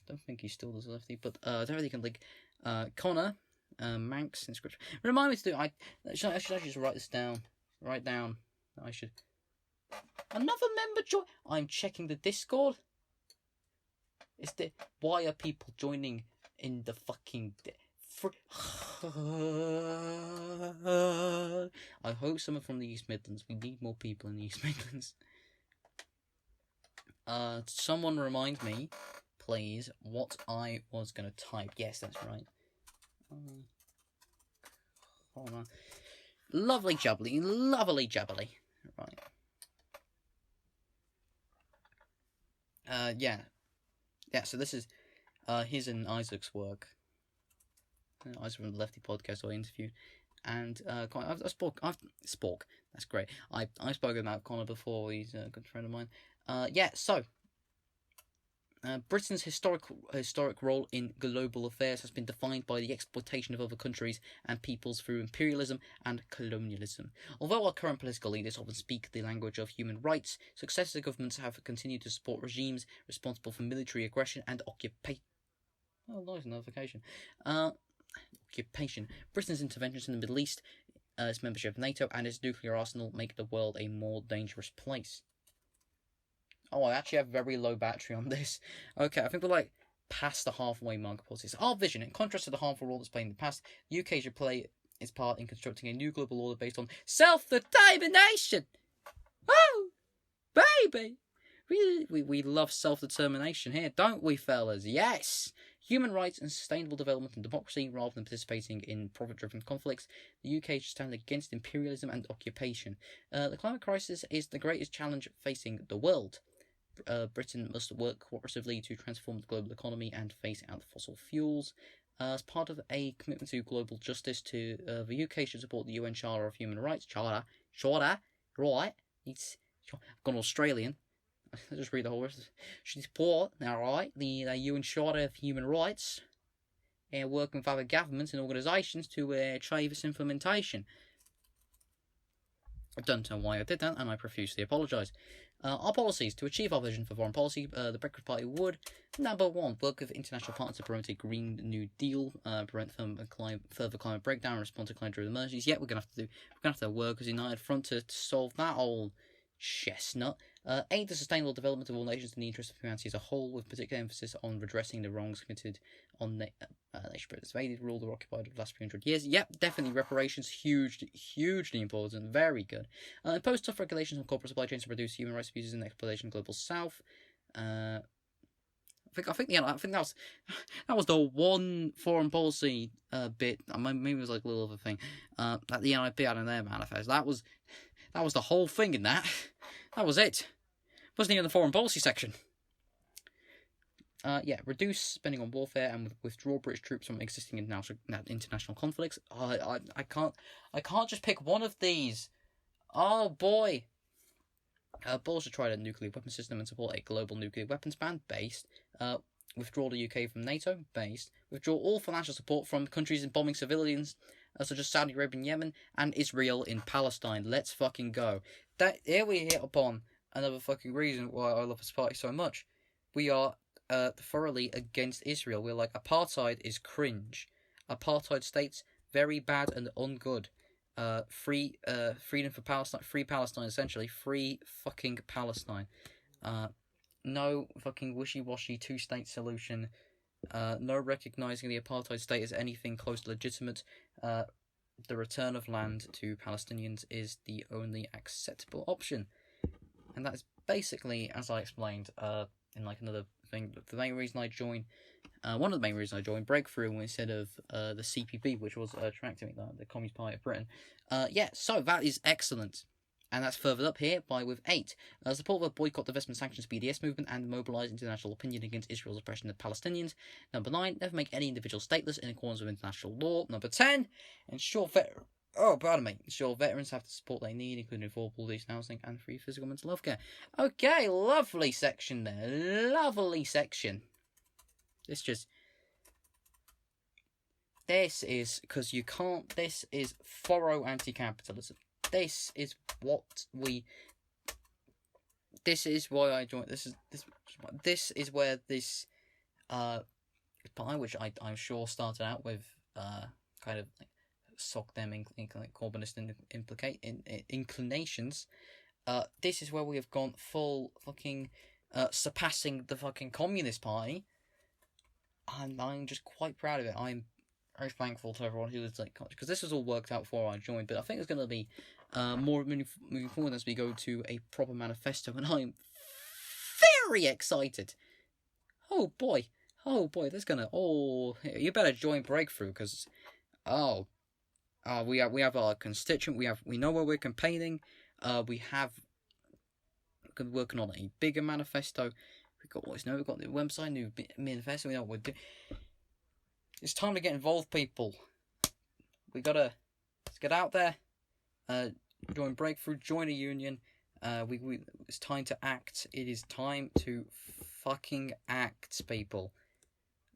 don't think he's still does lefty, but, I don't really can, like, Connor, Manx inscription. Remind me to do, I should actually just write this down. I should. Another member join. I'm checking the Discord. Why are people joining in the fucking... I hope someone from the East Midlands. We need more people in the East Midlands. Someone remind me, please, what I was going to type. Yes, that's right. Hold on. Lovely jubbly. Right. Yeah, so this is his and Isaac's work. Isaac from the Lefty podcast I interviewed, and I've spoke. That's great. I've spoken about Connor before. He's a good friend of mine. So Britain's historic role in global affairs has been defined by the exploitation of other countries and peoples through imperialism and colonialism. Although our current political leaders often speak the language of human rights, successive governments have continued to support regimes responsible for military aggression and occupation. Oh, nice notification. Occupation. Britain's interventions in the Middle East, its membership of NATO, and its nuclear arsenal make the world a more dangerous place. Oh, I actually have very low battery on this. Okay, I think we're like past the halfway mark. Our vision, in contrast to the harmful role that's played in the past, the UK should play its part in constructing a new global order based on self-determination. Oh, baby! We love self-determination here, don't we, fellas? Yes! Human rights and sustainable development and democracy rather than participating in profit-driven conflicts. The UK should stand against imperialism and occupation. The climate crisis is the greatest challenge facing the world. Britain must work cooperatively to transform the global economy and phase out fossil fuels. As part of a commitment to global justice, the UK should support the UN Charter of Human Rights. Charter, right? I've gone Australian. I'll just read the whole rest. Should support, alright, the UN Charter of Human Rights, and working with other governments and organisations to achieve its implementation. I don't know why I did that, and I profusely apologise. Our policies. To achieve our vision for foreign policy, the Brexit Party would, number one, work with international partners to promote a Green New Deal, prevent further climate breakdown, and respond to climate-driven emergencies. Yeah, we're gonna have to work as a united front to solve that old chestnut. Aid the sustainable development of all nations in the interest of humanity as a whole, with particular emphasis on redressing the wrongs committed on the nation that's invaded, ruled, or occupied over the last 300 years. Yep, definitely reparations, hugely important, very good. Impose tough regulations on corporate supply chains to reduce human rights abuses in the exploitation of the global south. I think that was the one foreign policy bit. Maybe it was like a little other thing that the NIP had in their manifest. That was the whole thing in that. That was it. Wasn't even the foreign policy section. Reduce spending on warfare and withdraw British troops from existing international conflicts. I can't just pick one of these. Oh boy. Bulls should try a nuclear weapon system and support a global nuclear weapons ban. Based. Withdraw the UK from NATO. Based. Withdraw all financial support from countries bombing civilians, such as Saudi Arabia and Yemen, and Israel in Palestine. Let's fucking go. Here we hit upon another fucking reason why I love this party so much. We are thoroughly against Israel. We're like, apartheid is cringe. Apartheid states, very bad and ungood. Freedom for Palestine, free Palestine, essentially. Free fucking Palestine. No fucking wishy-washy two-state solution. No recognising the apartheid state as anything close to legitimate. The return of land to Palestinians is the only acceptable option. And that's basically, as I explained in like another thing, the main reason I joined One of the main reasons I joined Breakthrough instead of the CPB, which was attracting me, the Communist Party of Britain. So that is excellent. And that's furthered up here with 8. Support the boycott, divestment, sanctions, BDS movement, and mobilise international opinion against Israel's oppression of Palestinians. Number 9, never make any individual stateless in accordance with international law. Number 10, ensure veterans have the support they need, including affordable, decent housing, and free physical mental health care. Okay, lovely section there. Lovely section. This is, because you can't, this is thorough anti-capitalism. This is why I joined. This is where this pie, which I'm sure started out with kind of like sock them Corbynist inclinations. This is where we have gone full fucking surpassing the fucking Communist Party, and I'm just quite proud of it. I'm very thankful to everyone who was like, because this was all worked out before I joined, but I think it's going to be more moving forward as we go to a proper manifesto, and I'm very excited. Oh boy, there's gonna, you better join Breakthrough, because we have our constituent, we know where we're campaigning, we're working on a bigger manifesto. We've got the website, new manifesto, we know what we're doing. It's time to get involved, people. Let's get out there, join Breakthrough, join a union. It's time to act. It is time to fucking act, people.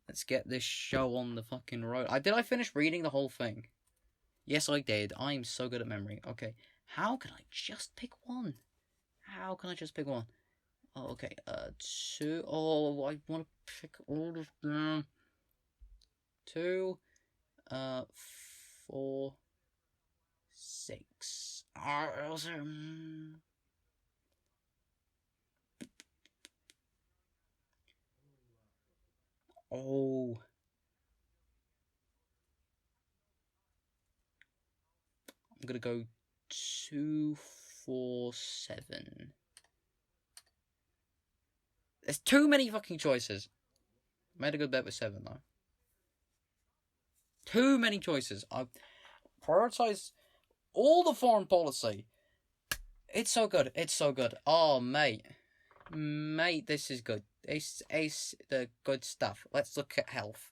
Let's get this show on the fucking road. Did I finish reading the whole thing? Yes, I did. I'm so good at memory. Okay, how can I just pick one? Oh, okay, 2. Oh, I want to pick all of them. 2, 4, 6. Oh. I'm gonna go 2, 4, 7. There's too many fucking choices. Made a good bet with 7 though. Too many choices. I prioritize all the foreign policy. It's so good. Oh, mate, this is good. It's the good stuff. Let's look at health.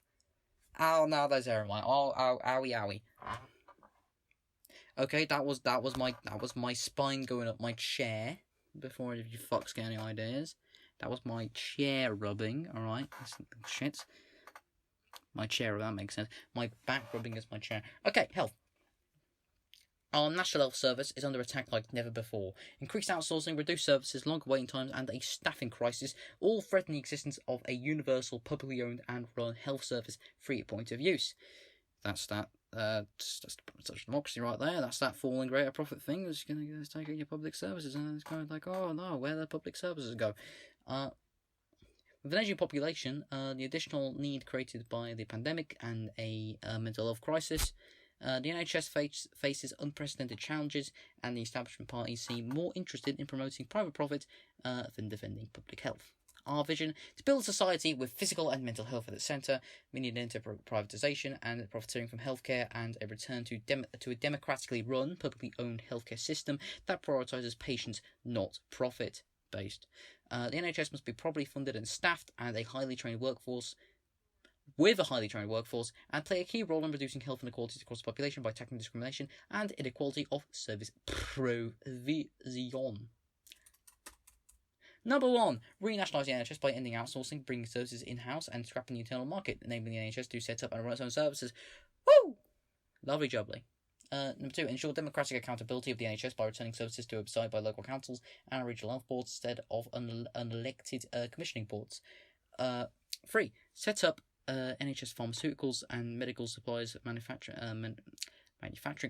Oh no, there's everyone. Owie. Okay, that was my spine going up my chair. Before any of you fucks get any ideas, that was my chair rubbing. All right, shit. My chair, that makes sense. My back rubbing is my chair. Okay, health. Our National Health Service is under attack like never before. Increased outsourcing, reduced services, longer waiting times, and a staffing crisis all threaten the existence of a universal, publicly owned and run health service free at point of use. That's that. That's such democracy right there. That's that falling rate of profit thing. It's going to take your public services, and it's kind of like, oh no, where the public services go? With an aging population, the additional need created by the pandemic and a mental health crisis, the NHS faces unprecedented challenges, and the establishment parties seem more interested in promoting private profit than defending public health. Our vision: to build a society with physical and mental health at its centre, meaning an end to privatisation and profiteering from healthcare, and a return to a democratically run, publicly owned healthcare system that prioritises patients, not profit-based. The NHS must be properly funded and staffed, and a highly trained workforce, and play a key role in reducing health inequalities across the population by tackling discrimination and inequality of service provision. Number 1, renationalise the NHS by ending outsourcing, bringing services in-house, and scrapping the internal market, enabling the NHS to set up and run its own services. Woo! Lovely jubbly. Number 2, ensure democratic accountability of the NHS by returning services to oversight by local councils and regional health boards instead of unelected commissioning boards. 3, set up NHS pharmaceuticals and medical supplies manufacturing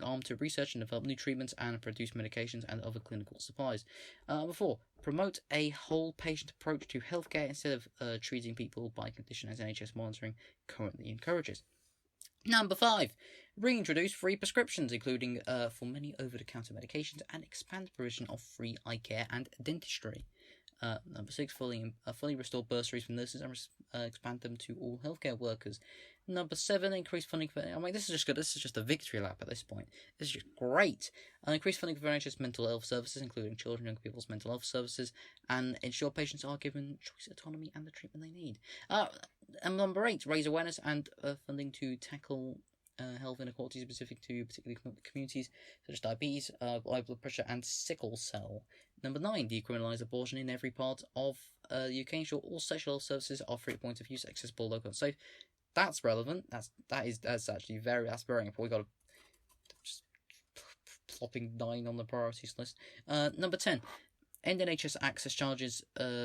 arm to research and develop new treatments and produce medications and other clinical supplies. Number 4, promote a whole patient approach to healthcare instead of treating people by condition as NHS monitoring currently encourages. Number 5, reintroduce free prescriptions, including for many over-the-counter medications, and expand the provision of free eye care and dentistry. Number 6, fully restore bursaries for nurses and expand them to all healthcare workers. Number 7, increase funding for... I mean, this is just good. This is just a victory lap at this point. This is just great. Increase funding for NHS mental health services, including children and young people's mental health services, and ensure patients are given choice, autonomy, and the treatment they need. And number 8, raise awareness and funding to tackle health inequalities specific to particular communities such as diabetes, high blood pressure, and sickle cell. Number 9, decriminalise abortion in every part of the UK. Ensure all sexual health services are free at point of use, accessible, local, and safe. That's relevant. That's actually very important. We got to just plopping 9 on the priorities list. Number 10, end NHS access charges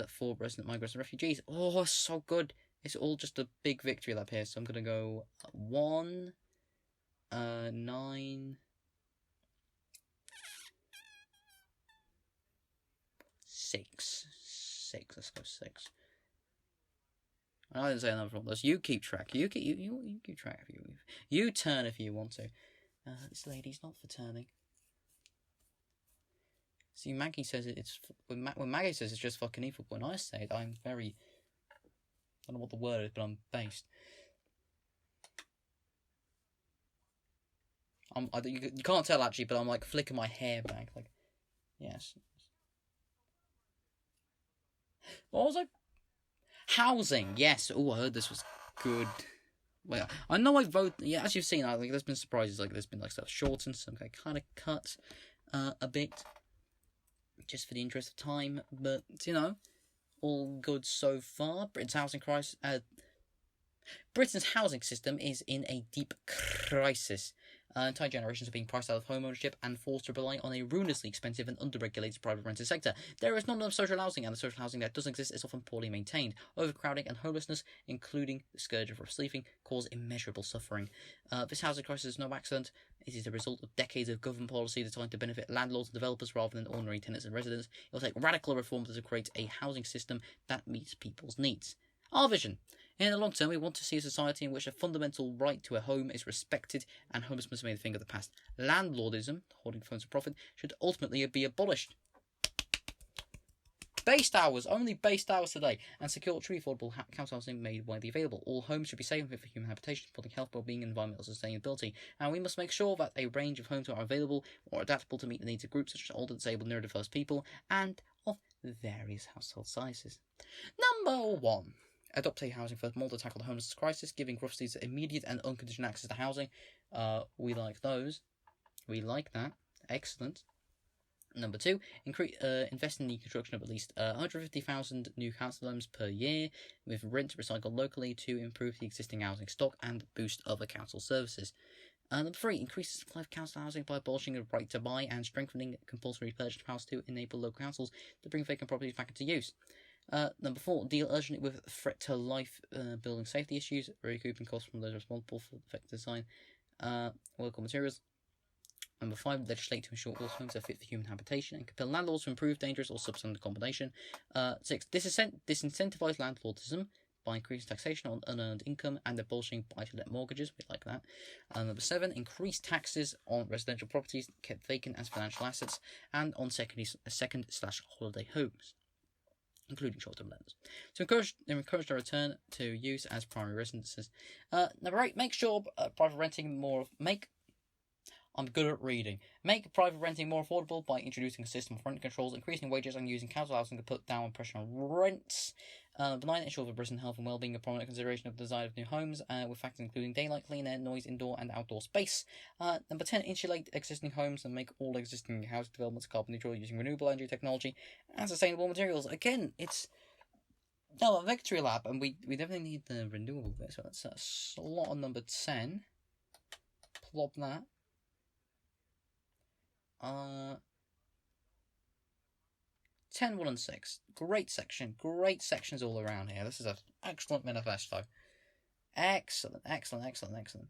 for resident migrants and refugees. Oh, so good. It's all just a big victory lap here. So I'm gonna go 1, 9, 6. Let's go 6. I didn't say another one. You keep track. You keep track if you turn if you want to. This lady's not for turning. See, Maggie says it's when Maggie says it's just fucking evil. When I say it, I'm very... I don't know what the word is, but I'm based. You can't tell actually, but I'm like flicking my hair back, like, yes. What was I? Housing, yes. Oh, I heard this was good. Well, I know I vote. Yeah, as you've seen, I think there's been surprises. Like there's been like stuff shortened, some kind of cut a bit, just for the interest of time. But you know, all good so far. Britain's housing system is in a deep crisis. Entire generations are being priced out of home ownership and forced to rely on a ruinously expensive and underregulated private rented sector. There is not enough social housing, and the social housing that does exist is often poorly maintained. Overcrowding and homelessness, including the scourge of rough sleeping, cause immeasurable suffering. This housing crisis is no accident. It is the result of decades of government policy designed to benefit landlords and developers rather than ordinary tenants and residents. It will take radical reforms to create a housing system that meets people's needs. Our vision. In the long term, we want to see a society in which a fundamental right to a home is respected and homelessness is made a thing of the past. Landlordism, hoarding funds for profit, should ultimately be abolished. Based hours, only based hours today, and secure, truly affordable council housing made widely available. All homes should be safe and fit for human habitation, supporting health, well-being, and environmental sustainability. And we must make sure that a range of homes are available or adaptable to meet the needs of groups such as older, disabled, neurodiverse people, and of various household sizes. Number 1. Adopt a housing first model to tackle the homelessness crisis, giving rough sleeves immediate and unconditional access to housing. We like those. We like that. Excellent. Number 2, invest in the construction of at least 150,000 new council homes per year, with rent recycled locally to improve the existing housing stock and boost other council services. Number 3, increase the supply of council housing by abolishing the right to buy and strengthening compulsory purchase of house to enable local councils to bring vacant properties back into use. Number 4, deal urgently with threat to life building safety issues, recouping costs from those responsible for effective design, local materials. Number 5, legislate to ensure all homes are fit for human habitation and compel landlords to improve dangerous or substandard combination. 6, disincentivise landlordism by increasing taxation on unearned income and abolishing buy-to-let mortgages. We like that. Number 7, increase taxes on residential properties kept vacant as financial assets and on second/holiday homes, including short-term lenders, to encourage their return to use as primary residences. Number 8, make sure private renting I'm good at reading. Make private renting more affordable by introducing a system of rent controls, increasing wages, and using council housing to put down pressure on rents. Number 9, ensure that resident health and well-being are a prominent consideration of the design of new homes, with factors including daylight, clean air, noise, indoor and outdoor space. Number 10, insulate existing homes and make all existing housing developments carbon neutral using renewable energy technology and sustainable materials. Again, it's a victory lap, and we definitely need the renewable bit, so that's a slot on number 10. Plop that. 10, 1 and 6. Great sections all around here. This is an excellent manifesto. Excellent. Can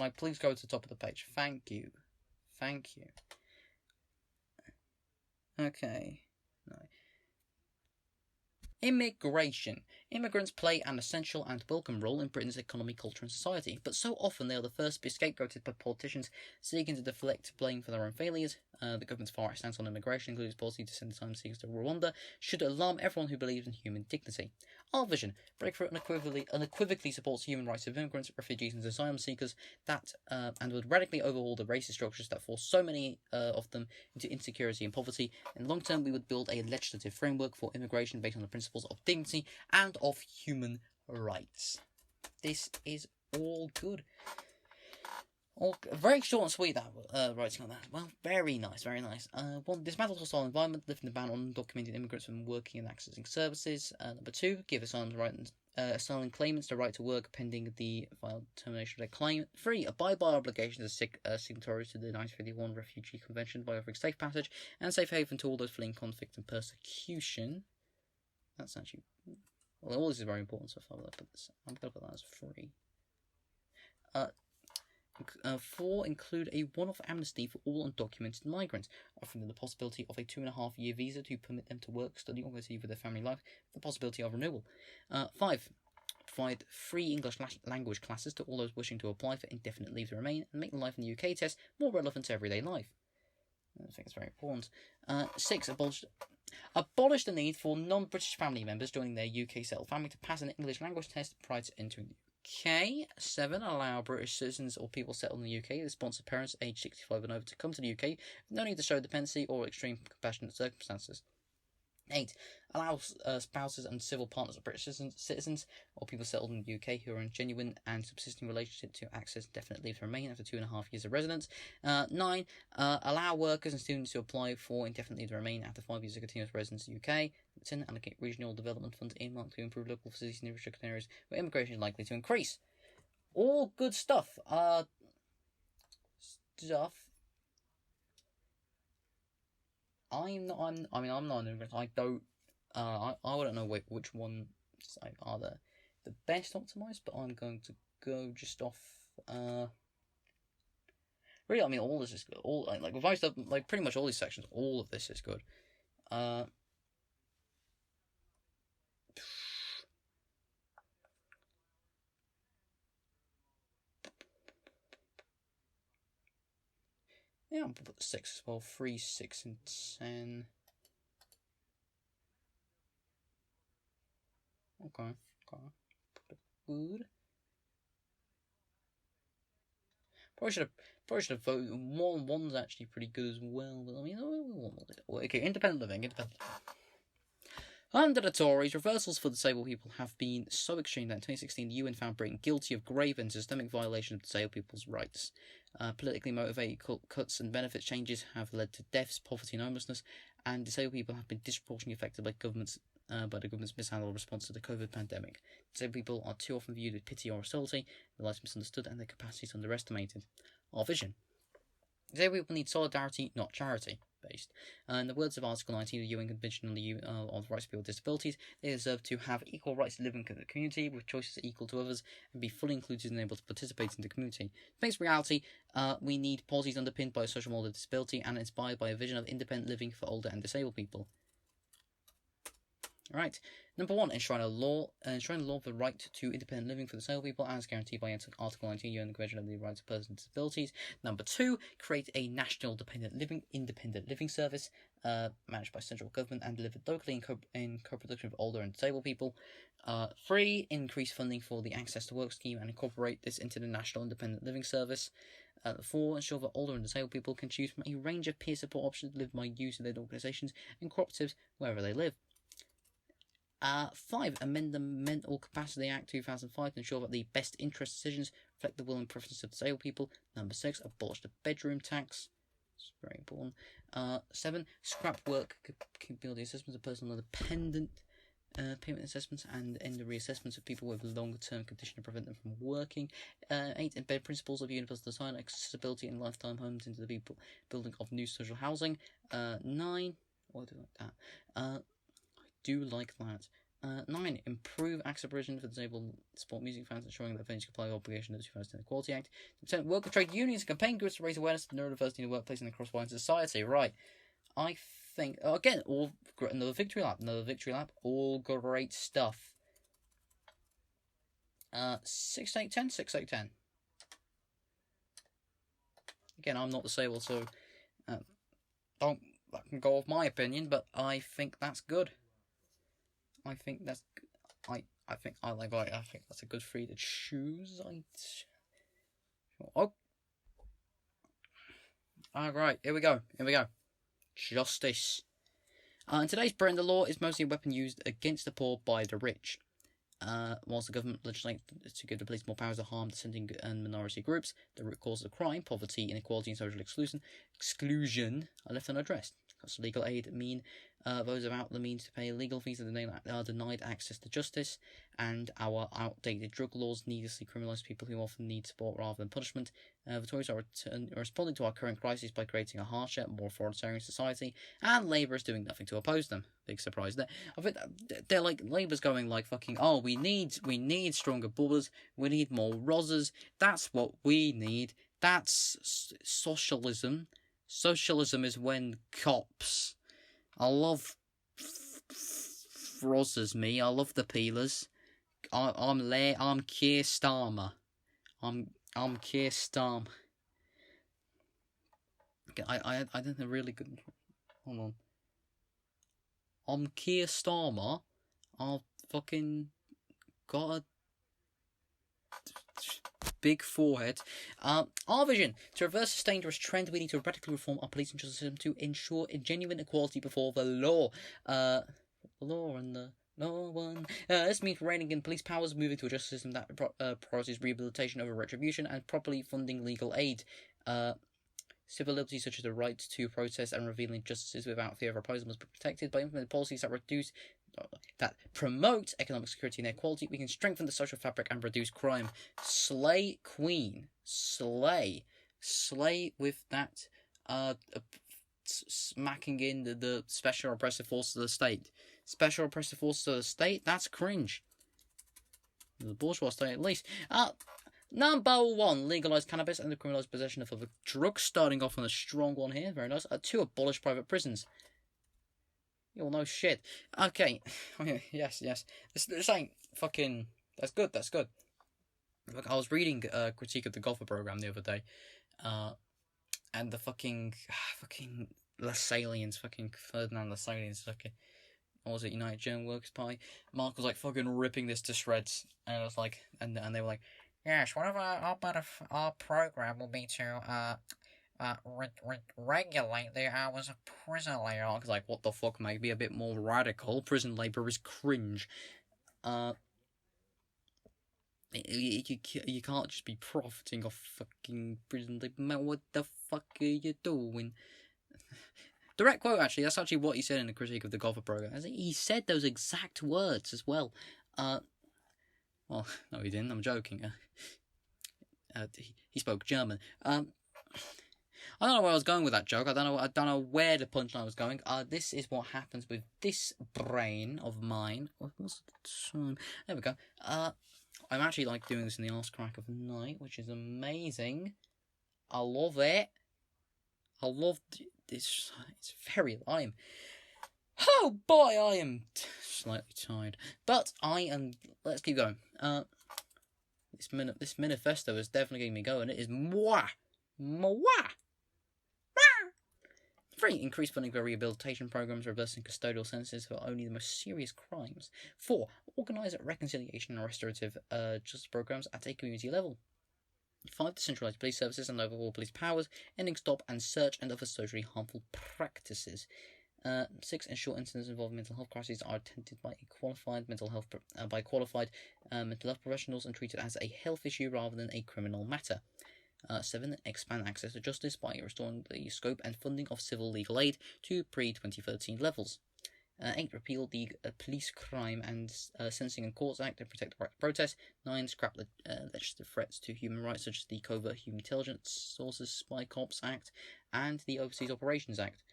I please go to the top of the page? Thank you. Okay. No. Immigration. Immigrants play an essential and welcome role in Britain's economy, culture and society, but so often they are the first to be scapegoated by politicians seeking to deflect blame for their own failures. The government's far-right stance on immigration, including its policy to send asylum seekers to Rwanda, should alarm everyone who believes in human dignity. Our vision, Breakthrough unequivocally supports human rights of immigrants, refugees and asylum seekers and would radically overhaul the racist structures that force so many of them into insecurity and poverty. In the long term, we would build a legislative framework for immigration based on the principles of dignity and of human rights. This is all good. All very short and sweet, that writing on that. Well, very nice, very nice. One, dismantle hostile environment, lifting the ban on undocumented immigrants from working and accessing services. Number 2, give asylum claimants the right to work pending the final termination of their claim. 3, abide by obligations as signatories to the 1951 Refugee Convention by offering safe passage and safe haven to all those fleeing conflict and persecution. That's actually, well, all this is very important, so I'm going to put that as 3. 4, include a one-off amnesty for all undocumented migrants, offering them the possibility of a 2.5-year visa to permit them to work, study, or continue with their family life, with the possibility of renewal. 5, provide free English language classes to all those wishing to apply for indefinite leave to remain, and make the life in the UK test more relevant to everyday life. I think it's very important. 6, abolish the need for non-British family members joining their UK settled family to pass an English language test prior to entering the UK. 7, allow British citizens or people settled in the UK to sponsor parents aged 65 and over to come to the UK with no need to show dependency or extreme compassionate circumstances. 8, allow spouses and civil partners of British citizens or people settled in the UK who are in genuine and subsisting relationship to access indefinite leave to remain after 2.5 years of residence. 9, allow workers and students to apply for indefinite leave to remain after 5 years of continuous residence in the UK. 10, allocate regional development funds earmarked to improve local facilities in restricted areas where immigration is likely to increase. All good stuff. I'm not an immigrant. I wouldn't know which ones are the best optimized, but I'm going to go just off. Really, I mean, all this is good. All like most of, like pretty much all these sections, all of this is good. Yeah, I'll put 6 as well. 3, 6, and 10. Okay. Good. Probably should have voted. One's actually pretty good as well. But I mean, okay. Independent living. Under the Tories, reversals for disabled people have been so extreme that in 2016 the UN found Britain guilty of grave and systemic violation of disabled people's rights. Politically motivated cuts and benefits changes have led to deaths, poverty and homelessness, and disabled people have been disproportionately affected by the government's mishandled response to the COVID pandemic. Disabled people are too often viewed with pity or hostility, their lives misunderstood and their capacities underestimated. Our vision. Disabled people need solidarity, not charity. Based. In the words of Article 19 of the UN Convention on the Rights of People with Disabilities, they deserve to have equal rights to live in the community with choices equal to others and be fully included and able to participate in the community. To face reality, we need policies underpinned by a social model of disability and inspired by a vision of independent living for older and disabled people. Right. Number 1, enshrine the law of the right to independent living for disabled people as guaranteed by Article 19 UN Convention of the Rights of Persons with Disabilities. Number 2, create a national independent living service managed by central government and delivered locally in co-production with older and disabled people. 3, increase funding for the Access to Work scheme and incorporate this into the national independent living service. 4, ensure that older and disabled people can choose from a range of peer support options delivered by youth led organisations and cooperatives wherever they live. 5, amend the Mental Capacity Act 2005 to ensure that the best interest decisions reflect the will and preferences of disabled people. Number 6, abolish the bedroom tax. It's very important. 7, scrap work capability assessments of personal and dependent payment assessments and end the reassessments of people with longer-term condition to prevent them from working. 8, embed principles of universal design, accessibility and lifetime homes into the building of new social housing. 9, I do like that. 9, improve access provision for disabled support music fans, ensuring that venues comply with obligation of the 2010 Equality Act. 10, work with trade unions and campaign groups to raise awareness of neurodiversity in the workplace and across wider society. Right. I think, again, another victory lap. All great stuff. 6, 8, 10, 6, 8, 10. Again, I'm not disabled, so don't go off my opinion, but I think that's good. I think that's I think that's a good free to choose. Oh, alright, here we go. Justice. In today's Britain, the law is mostly a weapon used against the poor by the rich. Whilst the government legislates to give the police more powers to harm dissenting and minority groups, the root causes of crime, poverty, inequality, and social exclusion are left unaddressed. Does legal aid mean those without the means to pay legal fees are denied access to justice, and our outdated drug laws needlessly criminalise people who often need support rather than punishment? The Tories are responding to our current crisis by creating a harsher, more authoritarian society, and Labour is doing nothing to oppose them. Big surprise there. I think they're like, Labour's going like fucking, oh, we need stronger borders, we need more Rozzers, that's what we need, that's socialism. Socialism is when cops... I love Rozzers, me. I love the peelers. I'm Keir Starmer. I'm Keir Starmer. Okay, I did a really good... Hold on. I'm Keir Starmer. I've fucking got a big forehead. Our vision: to reverse this dangerous trend, we need to radically reform our police and justice system to ensure a genuine equality before the law. The law and the no one. This means reining in police powers, moving to a justice system that priorities rehabilitation over retribution, and properly funding legal aid. Civil liberties such as the right to protest and revealing injustices without fear of reprisal must be protected. By implementing policies that promote economic security and equality, we can strengthen the social fabric and reduce crime. Slay Queen. Slay with that smacking in the special oppressive forces of the state. Special oppressive forces of the state? That's cringe. The bourgeois state, at least. Number 1, legalise cannabis and decriminalise possession of other drugs. Starting off on a strong one here, very nice. 2, abolish private prisons. You all know shit. Okay, yes. This ain't fucking... That's good. Look, I was reading a critique of the Gotha program the other day, and the fucking Lassalleans, fucking Ferdinand Lassalleans, fucking... What was it, United German Workers' Party? Mark was like fucking ripping this to shreds, and I was like, and they were like, yes, one of our program will be to regulate the hours of prison labour. I was like, what the fuck, mate? Be a bit more radical. Prison labour is cringe. You can't just be profiting off fucking prison labour. Man, what the fuck are you doing? Direct quote, actually. That's actually what he said in the critique of the Gotha program. He said those exact words as well. Well, no, he didn't. I'm joking. He spoke German. I don't know where I was going with that joke. I don't know where the punchline was going. This is what happens with this brain of mine. What's the time? There we go. I'm actually like doing this in the arse crack of night, which is amazing. I love it. I love this. It's very lame. Oh boy, I am slightly tired, but I am. Let's keep going. This manifesto is definitely getting me going. It is moi. 3. Increased funding for rehabilitation programs, reversing custodial sentences for only the most serious crimes. 4. Organise reconciliation and restorative justice programs at a community level. 5. Decentralised police services and overhaul police powers, ending stop and search and other socially harmful practices. 6. Ensure incidents involving mental health crises are attended by qualified mental health professionals and treated as a health issue rather than a criminal matter. 7. Expand access to justice by restoring the scope and funding of civil legal aid to pre-2013 levels. 8. Repeal the Police Crime and Sentencing and Courts Act and protect the right to protest. 9. Scrap legislative threats to human rights such as the Covert Human Intelligence Sources Spy Cops Act and the Overseas Operations Act.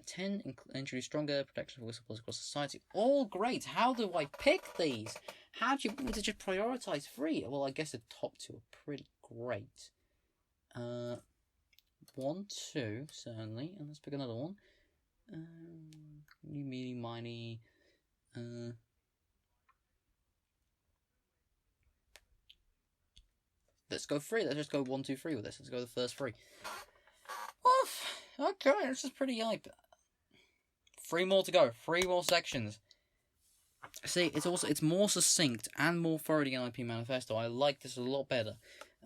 10. Introduce stronger protection for whistleblowers across society. All great. How do I pick these? How do you want me to just prioritise 3? Well, I guess the top 2 are pretty great. 1, 2, certainly. And let's pick another one. New meaning, miny. let's go three. Let's just go 1, 2, 3 with this. Let's go the first three. Oh, okay, this is pretty hype. 3 more to go. 3 more sections. See, it's more succinct and more thorough than IP Manifesto. I like this a lot better,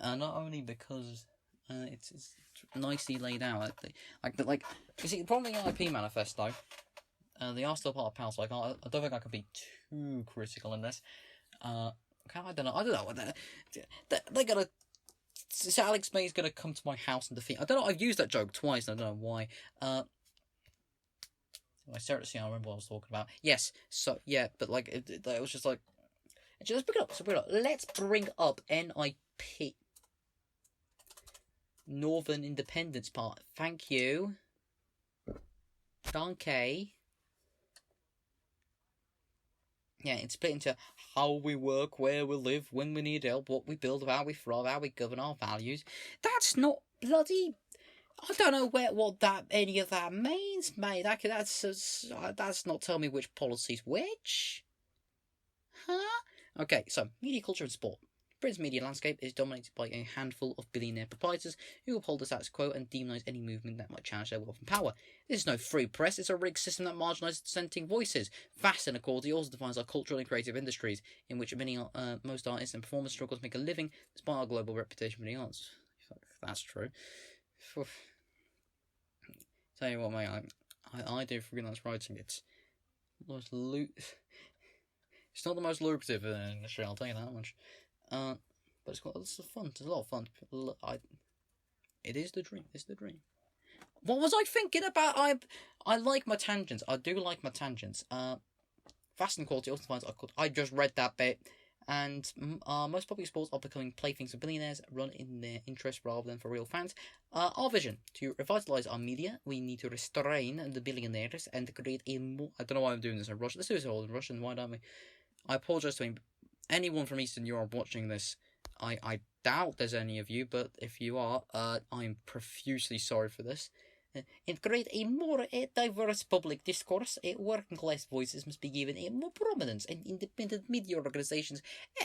not only because it's nicely laid out. Like you see, the problem with the IP Manifesto, they are still part of PAL, so I don't think I can be too critical in this. I don't know what they're gonna. So Alex May's gonna come to my house and defeat. I don't know. I've used that joke twice. And I don't know why. I seriously, I remember what I was talking about. Yes. So yeah, but like it was just like, let's bring it up. Let's bring up NIP. Northern Independence Part. Thank you. Donkey. Yeah, it's split into how we work, where we live, when we need help, what we build, how we thrive, how we govern our values. That's not bloody. I don't know what any of that means, mate. That's not telling me which policy's which. Huh? Okay, so media culture and sport. Britain's media landscape is dominated by a handful of billionaire proprietors who uphold the status quo and demonise any movement that might challenge their wealth and power. This is no free press, it's a rigged system that marginalises dissenting voices. Vast inequality also defines our cultural and creative industries, in which most artists and performers struggle to make a living despite our global reputation for the arts. That's true. Tell you what, mate, I do freelance writing. It's not the most lucrative industry, I'll tell you that much. But it's fun. It's a lot of fun. It is the dream. It's the dream. What was I thinking about? I like my tangents. I do like my tangents. Fast and quality also defines our culture. I just read that bit. And most popular sports are becoming playthings for billionaires, run in their interest rather than for real fans. Our vision: to revitalise our media, we need to restrain the billionaires and create a more... I don't know why I'm doing this in Russian. Let's do this all in Russian. Why don't we? I apologise to anyone from Eastern Europe watching this. I doubt there's any of you, but if you are, I'm profusely sorry for this. And create a more diverse public discourse. Working class voices must be given more prominence, and independent media organisations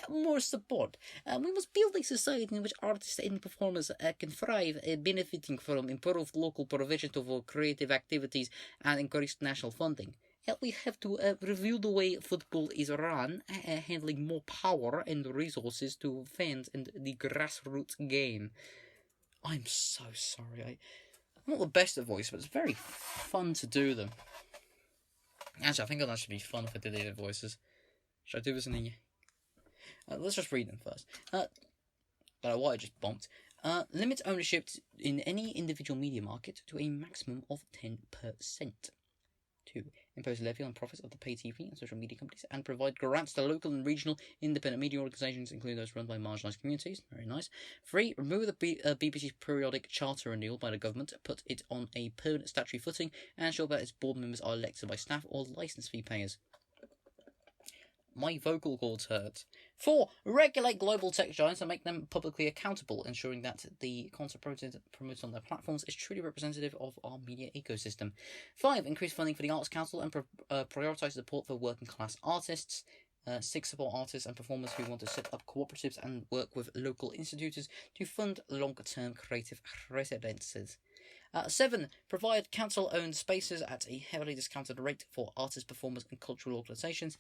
more support. We must build a society in which artists and performers can thrive, benefiting from improved local provision for creative activities and increased national funding. We have to review the way football is run, handling more power and resources to fans and the grassroots game. I'm so sorry. I'm not the best at voice, but it's very fun to do them. Actually, I think it'll actually be fun if I did the voices. Should I do this in the... let's just read them first. What I just bumped. Limits ownership in any individual media market to a maximum of 10%. 2. Impose a levy on profits of the pay TV and social media companies and provide grants to local and regional independent media organisations, including those run by marginalised communities. Very nice. 3. Remove the BBC's periodic charter renewal by the government, put it on a permanent statutory footing, and ensure that its board members are elected by staff or licence fee payers. My vocal cords hurt. 4. Regulate global tech giants and make them publicly accountable, ensuring that the content promoted on their platforms is truly representative of our media ecosystem. 5. Increase funding for the Arts Council and prioritise support for working class artists. 6. Support artists and performers who want to set up cooperatives and work with local institutes to fund long-term creative residences. 7. Provide council-owned spaces at a heavily discounted rate for artists, performers and cultural organisations.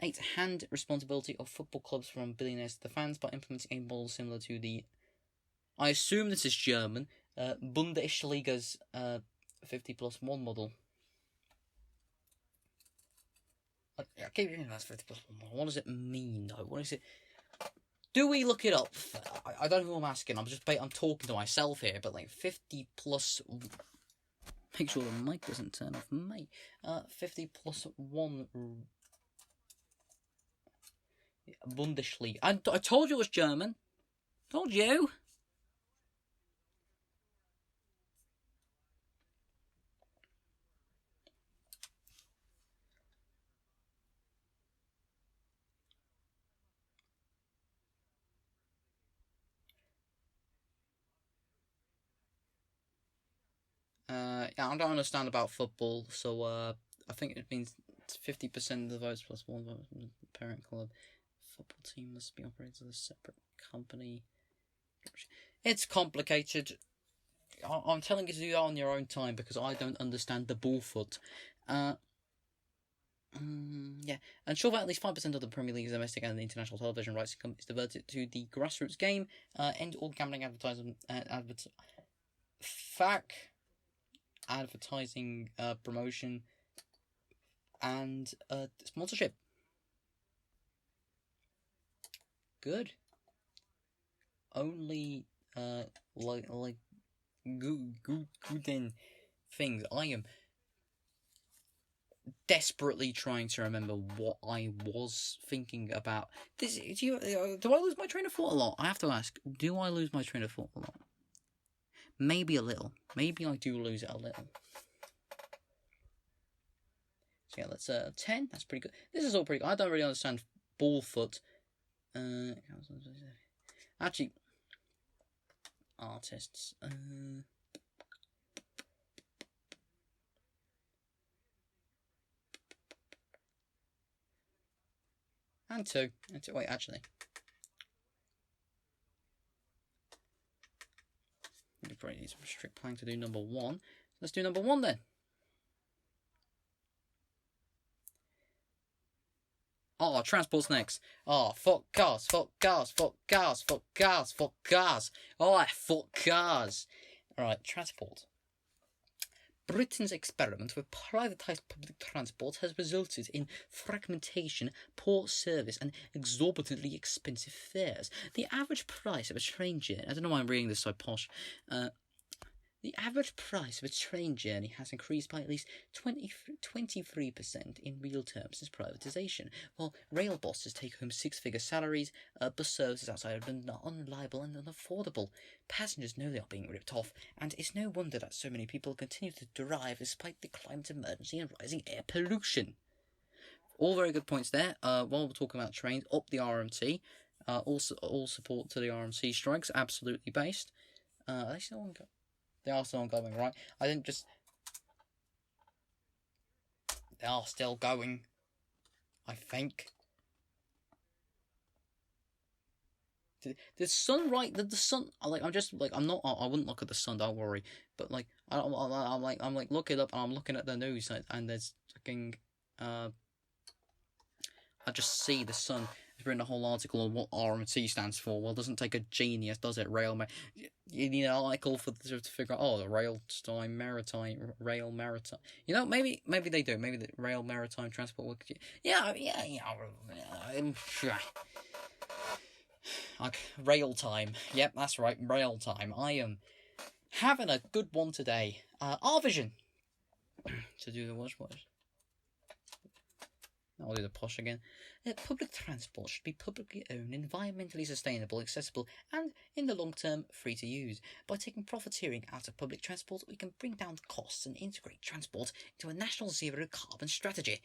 8. Hand responsibility of football clubs from billionaires to the fans by implementing a model similar to the... I assume this is German. Bundesliga's 50+1 model. I keep reading that's 50+1 model. What does it mean, though? What is it... Do we look it up? I don't know who I'm asking. I'm talking to myself here, but like 50 plus... Make sure the mic doesn't turn off, mate. 50+1... Bundesliga. I told you it was German. Told you. Yeah, I don't understand about football, so I think it means 50% of the votes plus 1 vote from the parent club. Football team must be operated as a separate company. It's complicated. I'm telling you to do that on your own time because I don't understand the bullfoot. Yeah, and sure that at least 5% of the Premier League's domestic and international television rights income is diverted to the grassroots game, end all gambling advertising, advertising, promotion, and sponsorship. Good. Only like good things. I am desperately trying to remember what I was thinking about. Do I lose my train of thought a lot? I have to ask. Do I lose my train of thought a lot? Maybe a little. Maybe I do lose it a little. So yeah, that's 10. That's pretty good. This is all pretty good. I don't really understand ballfoot. Actually, artists. And two. Wait, actually. You probably need some strict planning to do number 1. Let's do number 1 then. Oh, transport's next. Oh, fuck cars, fuck cars, fuck cars, fuck cars, fuck cars. Oh, fuck cars. Alright, transport. Britain's experiment with privatised public transport has resulted in fragmentation, poor service, and exorbitantly expensive fares. The average price of a train journey... I don't know why I'm reading this so posh. The average price of a train journey has increased by at least 23% in real terms since privatisation, while rail bosses take home six-figure salaries. Bus services outside of London are unreliable and unaffordable. Passengers know they are being ripped off, and it's no wonder that so many people continue to drive despite the climate emergency and rising air pollution. All very good points there. While we're talking about trains, up the RMT. Also, all support to the RMT strikes, absolutely based. Are they still ongoing? They are still ongoing, right? I didn't just... They are still going, I think. The sun, right? The sun, like, I'm just, like, I'm not, I wouldn't look at the sun, don't worry. But, like, I'm like, look it up, and I'm looking at the news, and there's fucking, I just see the sun. I've written a whole article on what RMT stands for. Well, it doesn't take a genius, does it? You need an article to figure out, the rail maritime. You know, maybe they do. Maybe the rail maritime transport. Yeah. Like, rail time. Yep, that's right, rail time. I am having a good one today. Our vision. To do the watch. I'll do the posh again. Public transport should be publicly owned, environmentally sustainable, accessible, and, in the long term, free to use. By taking profiteering out of public transport, we can bring down costs and integrate transport into a national zero-carbon strategy.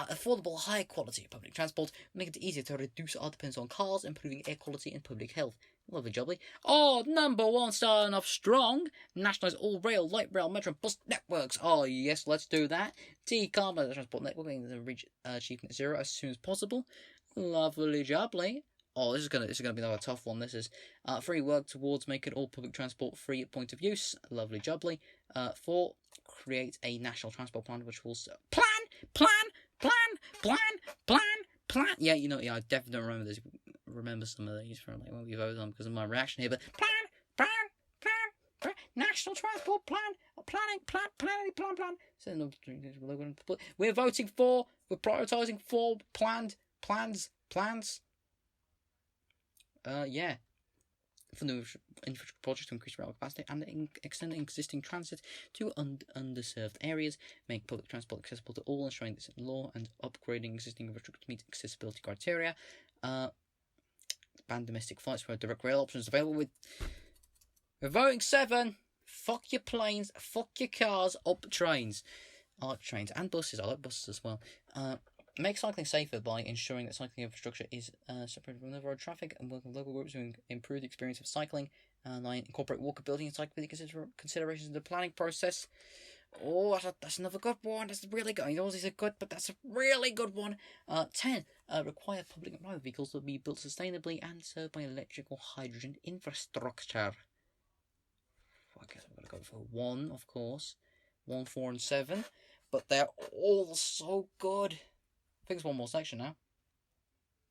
Affordable, high-quality public transport make it easier to reduce our dependence on cars, improving air quality and public health. Lovely jubbly. Oh, number 1 starting off strong. Nationalise all rail, light rail, metro and bus networks. Oh, yes, let's do that. Decarbonise the transport network and reach achieve net zero as soon as possible. Lovely jubbly. Oh, this is gonna be another tough one. This is free work towards making all public transport free at point of use. Lovely jubbly. 4, create a national transport plan which will plan. Yeah, you know, I definitely remember some of these from, like, when we voted on because of my reaction here. But plan. National transport plan. Planning. So we're voting for. We're prioritising for plans. Yeah. For new infrastructure projects to increase rail capacity and extending existing transit to underserved areas, make public transport accessible to all, ensuring this in law, and upgrading existing infrastructure to meet accessibility criteria. Ban domestic flights where direct rail options available. We're voting 7. Fuck your planes, fuck your cars, up trains. I like trains and buses. I like buses as well. Make cycling safer by ensuring that cycling infrastructure is separated from the road traffic, and work with local groups to improve the experience of cycling. 9. Incorporate walkability and cyclability considerations in the planning process. Oh, that's another good one. That's really good. You know, these are good, but that's a really good one. 10. require public and private vehicles to be built sustainably and served by electrical hydrogen infrastructure. I guess I'm going to go for 1, of course. 1, 4, and 7. But they're all so good. I think there's one more section now.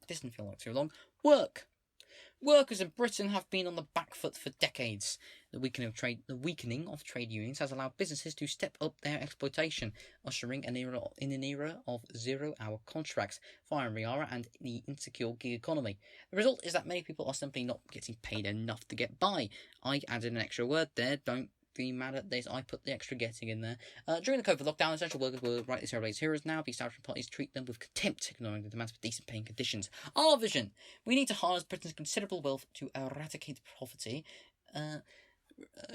This didn't feel like too long. Work. Workers in Britain have been on the back foot for decades. The weakening of trade unions has allowed businesses to step up their exploitation, ushering in an era of zero-hour contracts, firing Riara, and the insecure gig economy. The result is that many people are simply not getting paid enough to get by. I added an extra word there. Don't be mad at this. I put the extra getting in there. During the COVID lockdown, essential workers were rightly celebrated as heroes. Now, the establishment parties treat them with contempt, ignoring the demands for decent paying conditions. Our vision: we need to harness Britain's considerable wealth to eradicate poverty,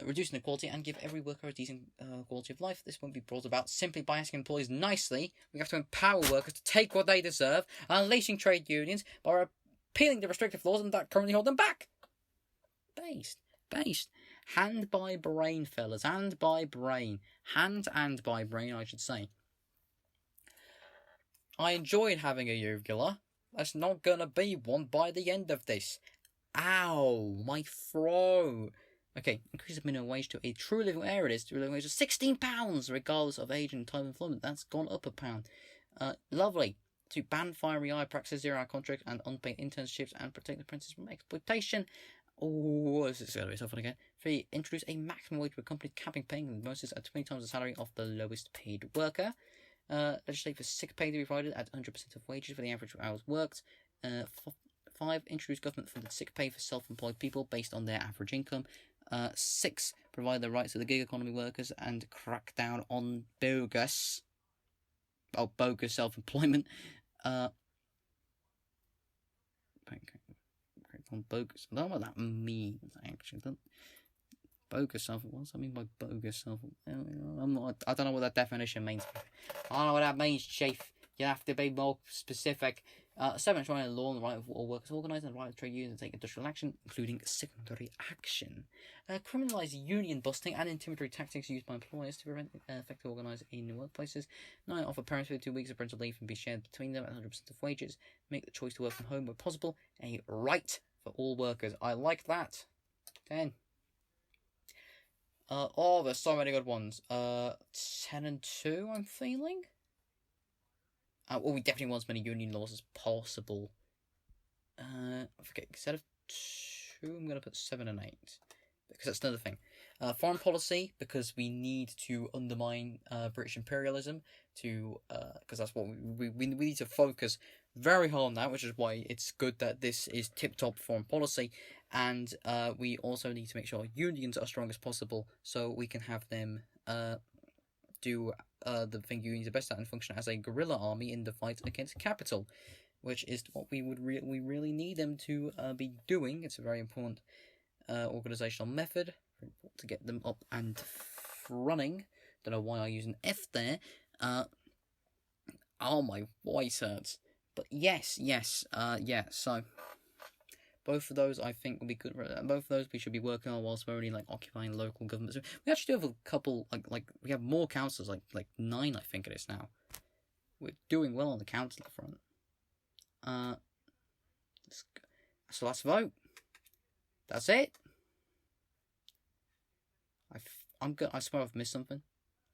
reduce inequality, and give every worker a decent quality of life. This won't be brought about simply by asking employees nicely. We have to empower workers to take what they deserve, unleashing trade unions by repealing the restrictive laws that currently hold them back. Based. Hand by brain, fellas. Hand by brain. Hand and by brain, I should say. I enjoyed having a uvula. There's not gonna be one by the end of this. Ow, my throat. Okay, increase the minimum wage to a true living wage. It is true living wage of £16, regardless of age and type of employment. That's gone up £1. Lovely. To ban firing eye practices, zero-hour contracts, and unpaid internships, and protect apprentices from exploitation. Oh, this is going to be so fun again. 3. Introduce a maximum wage for companies capping paying bonuses at 20 times the salary of the lowest paid worker. Legislate for sick pay to be provided at 100% of wages for the average hours worked. 5. Introduce government-funded sick pay for self-employed people based on their average income. 6. Provide the rights of the gig economy workers and crack down on bogus self-employment. On bogus. I don't know what that means, actually. Bogus self. What does that mean by bogus self? I don't know what that definition means. I don't know what that means, Chief. You have to be more specific. 7. Enshrining the law and the right of all workers to organise and the right of trade unions to take industrial action, including secondary action. Criminalise union busting and intimidatory tactics used by employers to prevent effective organising in workplaces. 9. Offer parents with 2 weeks of parental leave and be shared between them at 100% of wages. Make the choice to work from home where possible a right for all workers. I like that. 10. There's so many good ones. 10 and 2, I'm feeling. We definitely want as many union laws as possible. Okay, instead of 2, I'm going to put 7 and 8. Because that's another thing. Foreign policy, because we need to undermine British imperialism, because that's what we need to focus very hard on that, which is why it's good that this is tip-top foreign policy. And we also need to make sure unions are strong as possible, so we can have them do the thing unions are best at and function as a guerrilla army in the fight against capital, which is what we really need them to be doing. It's a very important organisational method to get them up and running. Don't know why I use an F there. Oh, my voice hurts. But yes, so both of those I think will be good. Both of those we should be working on whilst we're already occupying local governments. We actually do have a couple like we have more councillors, like 9 I think it is now. We're doing well on the councillor front. So let's vote. That's it. I swear I've missed something.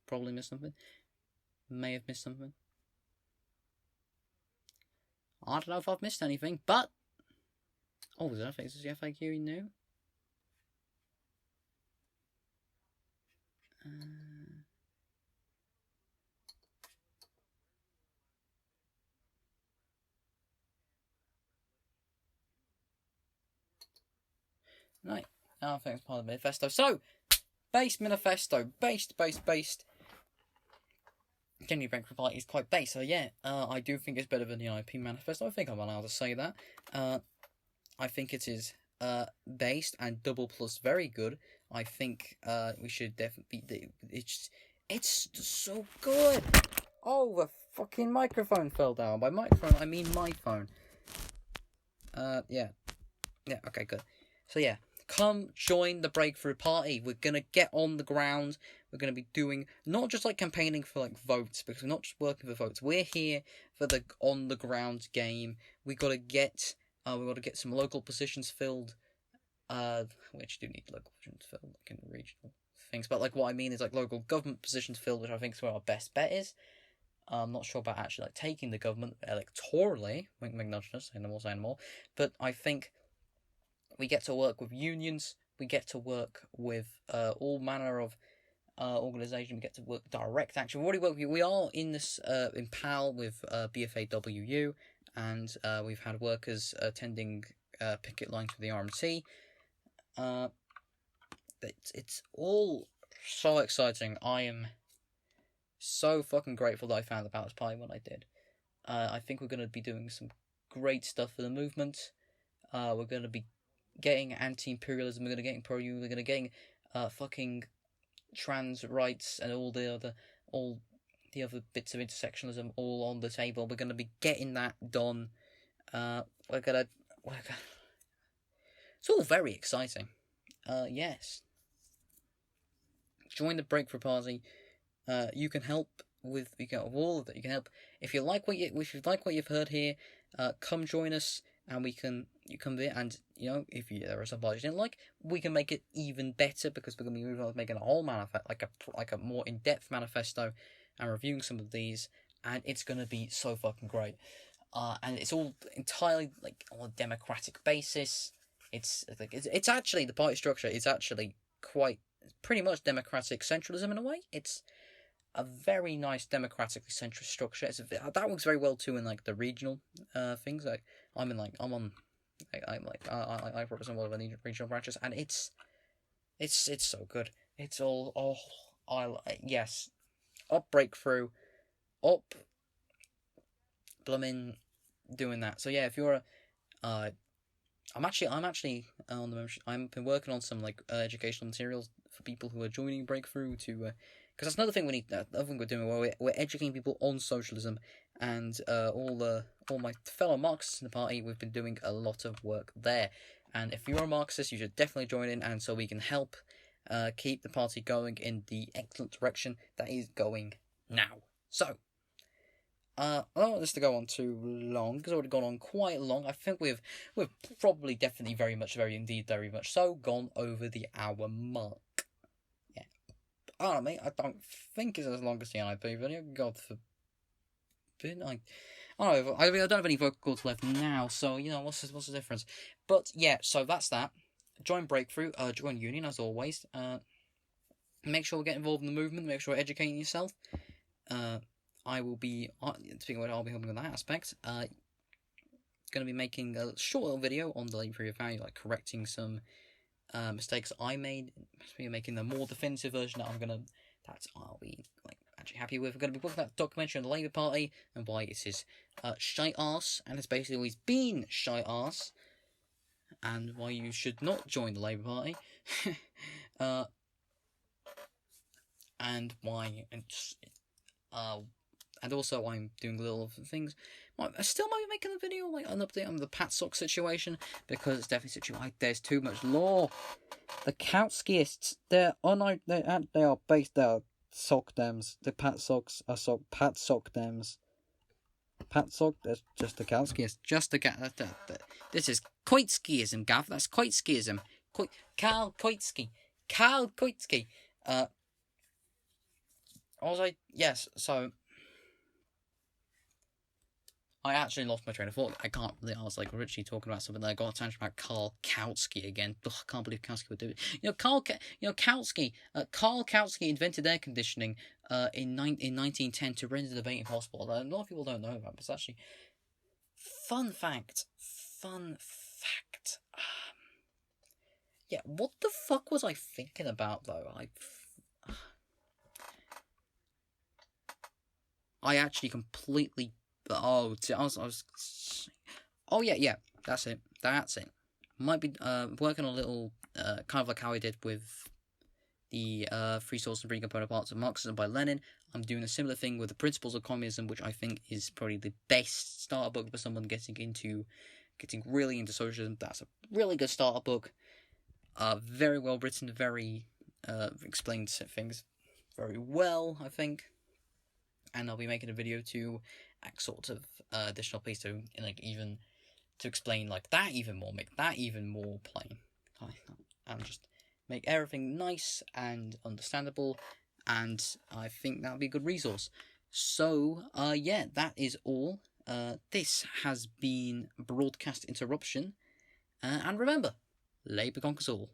Probably missed something. May have missed something. I don't know if I've missed anything, but... Oh, is that the FAQ you knew? Right, I think it's part of the Minifesto. So, based Minifesto. Based. Generally, Brent reply is quite base, so yeah, I do think it's better than the IP Manifesto. I think I'm allowed to say that. I think it is based and double plus very good. I think we should definitely. It's so good. Oh, the fucking microphone fell down. By microphone, I mean my phone. Yeah. Okay, good. So yeah, come join the Breakthrough Party. We're gonna get on the ground. We're gonna be doing not just like campaigning for like votes, because we're not just working for votes. We're here for the on the ground game. We gotta get some local positions filled. We actually do need local positions filled, like in the regional things. But like what I mean is like local government positions filled, which I think is where our best bet is. I'm not sure about actually like taking the government electorally. Wink, wink, nudge, nudge, say no more. But I think we get to work with unions. We get to work with all manner of organisation. We get to work direct action. We already work. We are in this in PAL with BFAWU, and we've had workers attending picket lines for the RMT. It's all so exciting. I am so fucking grateful that I found the Palace Party when I did. I think we're going to be doing some great stuff for the movement. We're going to be getting anti-imperialism. We're going to get pro-union. We're going to get fucking trans rights and all the other bits of intersectionalism all on the table. We're going to be getting that done. It's all very exciting. Yes. Join the Breakthrough Party. You can help with all of it. You can help if you like what you've heard here. Come join us, and you come there, and if there are some parts you didn't like, we can make it even better, because we're gonna be moving on to making a whole manifesto, like a more in-depth manifesto, and reviewing some of these, and it's gonna be so fucking great. And it's all entirely like on a democratic basis. It's actually the party structure is actually pretty much democratic centralism in a way. It's a very nice democratically centrist structure. That works very well too in like the regional things. Like I represent one of the regional branches, and it's so good. It's all yes, up Breakthrough, up blooming doing that. So yeah, if you're I'm actually on the membership. I've been working on some like educational materials for people who are joining Breakthrough to. Because that's another thing we need. Another thing we're doing, where we're educating people on socialism, and all my fellow Marxists in the party. We've been doing a lot of work there, and if you're a Marxist, you should definitely join in, and so we can help keep the party going in the excellent direction that is going now. So, I don't want this to go on too long, because it's already gone on quite long. I think we've probably definitely very much so gone over the hour mark. I don't know, mate. I don't think it's as long as the NIP video. God forbid. I don't know. I don't have any vocal cords left now, so what's the difference? But yeah, so that's that. Join Breakthrough. Join Union as always. Make sure we get involved in the movement. Make sure you're educating yourself. I will be speaking of which, I'll be helping with that aspect. Going to be making a short little video on the Labour Preview Value, like correcting some mistakes I made, making the more definitive version that I'll be like actually happy with. We're going to be looking at the documentary on the Labour Party and why it is shite arse, and it's basically always been shite arse, and why you should not join the Labour Party, and why, and also I'm doing little things. I still might be making a video, like an update on the Pat Sock situation, because it's definitely there's too much law. The Kautskyists, they are based, they are sock dems. The Pat Socks are Pat Sock dems. Pat Sock, that's just the Kautskyists. This is Koitskyism, Gav. That's Koitskyism. Karl Koitsky. Yes, so I actually lost my train of thought. I was like originally talking about something that I got a tangent about Karl Kautsky again. Ugh, I can't believe Kautsky would do it. Karl Kautsky invented air conditioning in 1910 to render debate impossible. A lot of people don't know about it, but it's actually fun fact. Yeah, what the fuck was I thinking about though? I actually completely. Oh yeah, that's it. Might be working on a little kind of like how I did with the Free Source and Free Component Parts of Marxism by Lenin. I'm doing a similar thing with the Principles of Communism, which I think is probably the best starter book for someone getting really into socialism. That's a really good starter book. very well written, very explained things very well, I think. And I'll be making a video to add sort of additional piece to even to explain that even more, make that even more plain, and just make everything nice and understandable. And I think that'll be a good resource. So yeah, that is all. This has been Broadcast Interruption, and remember, Labour conquers all.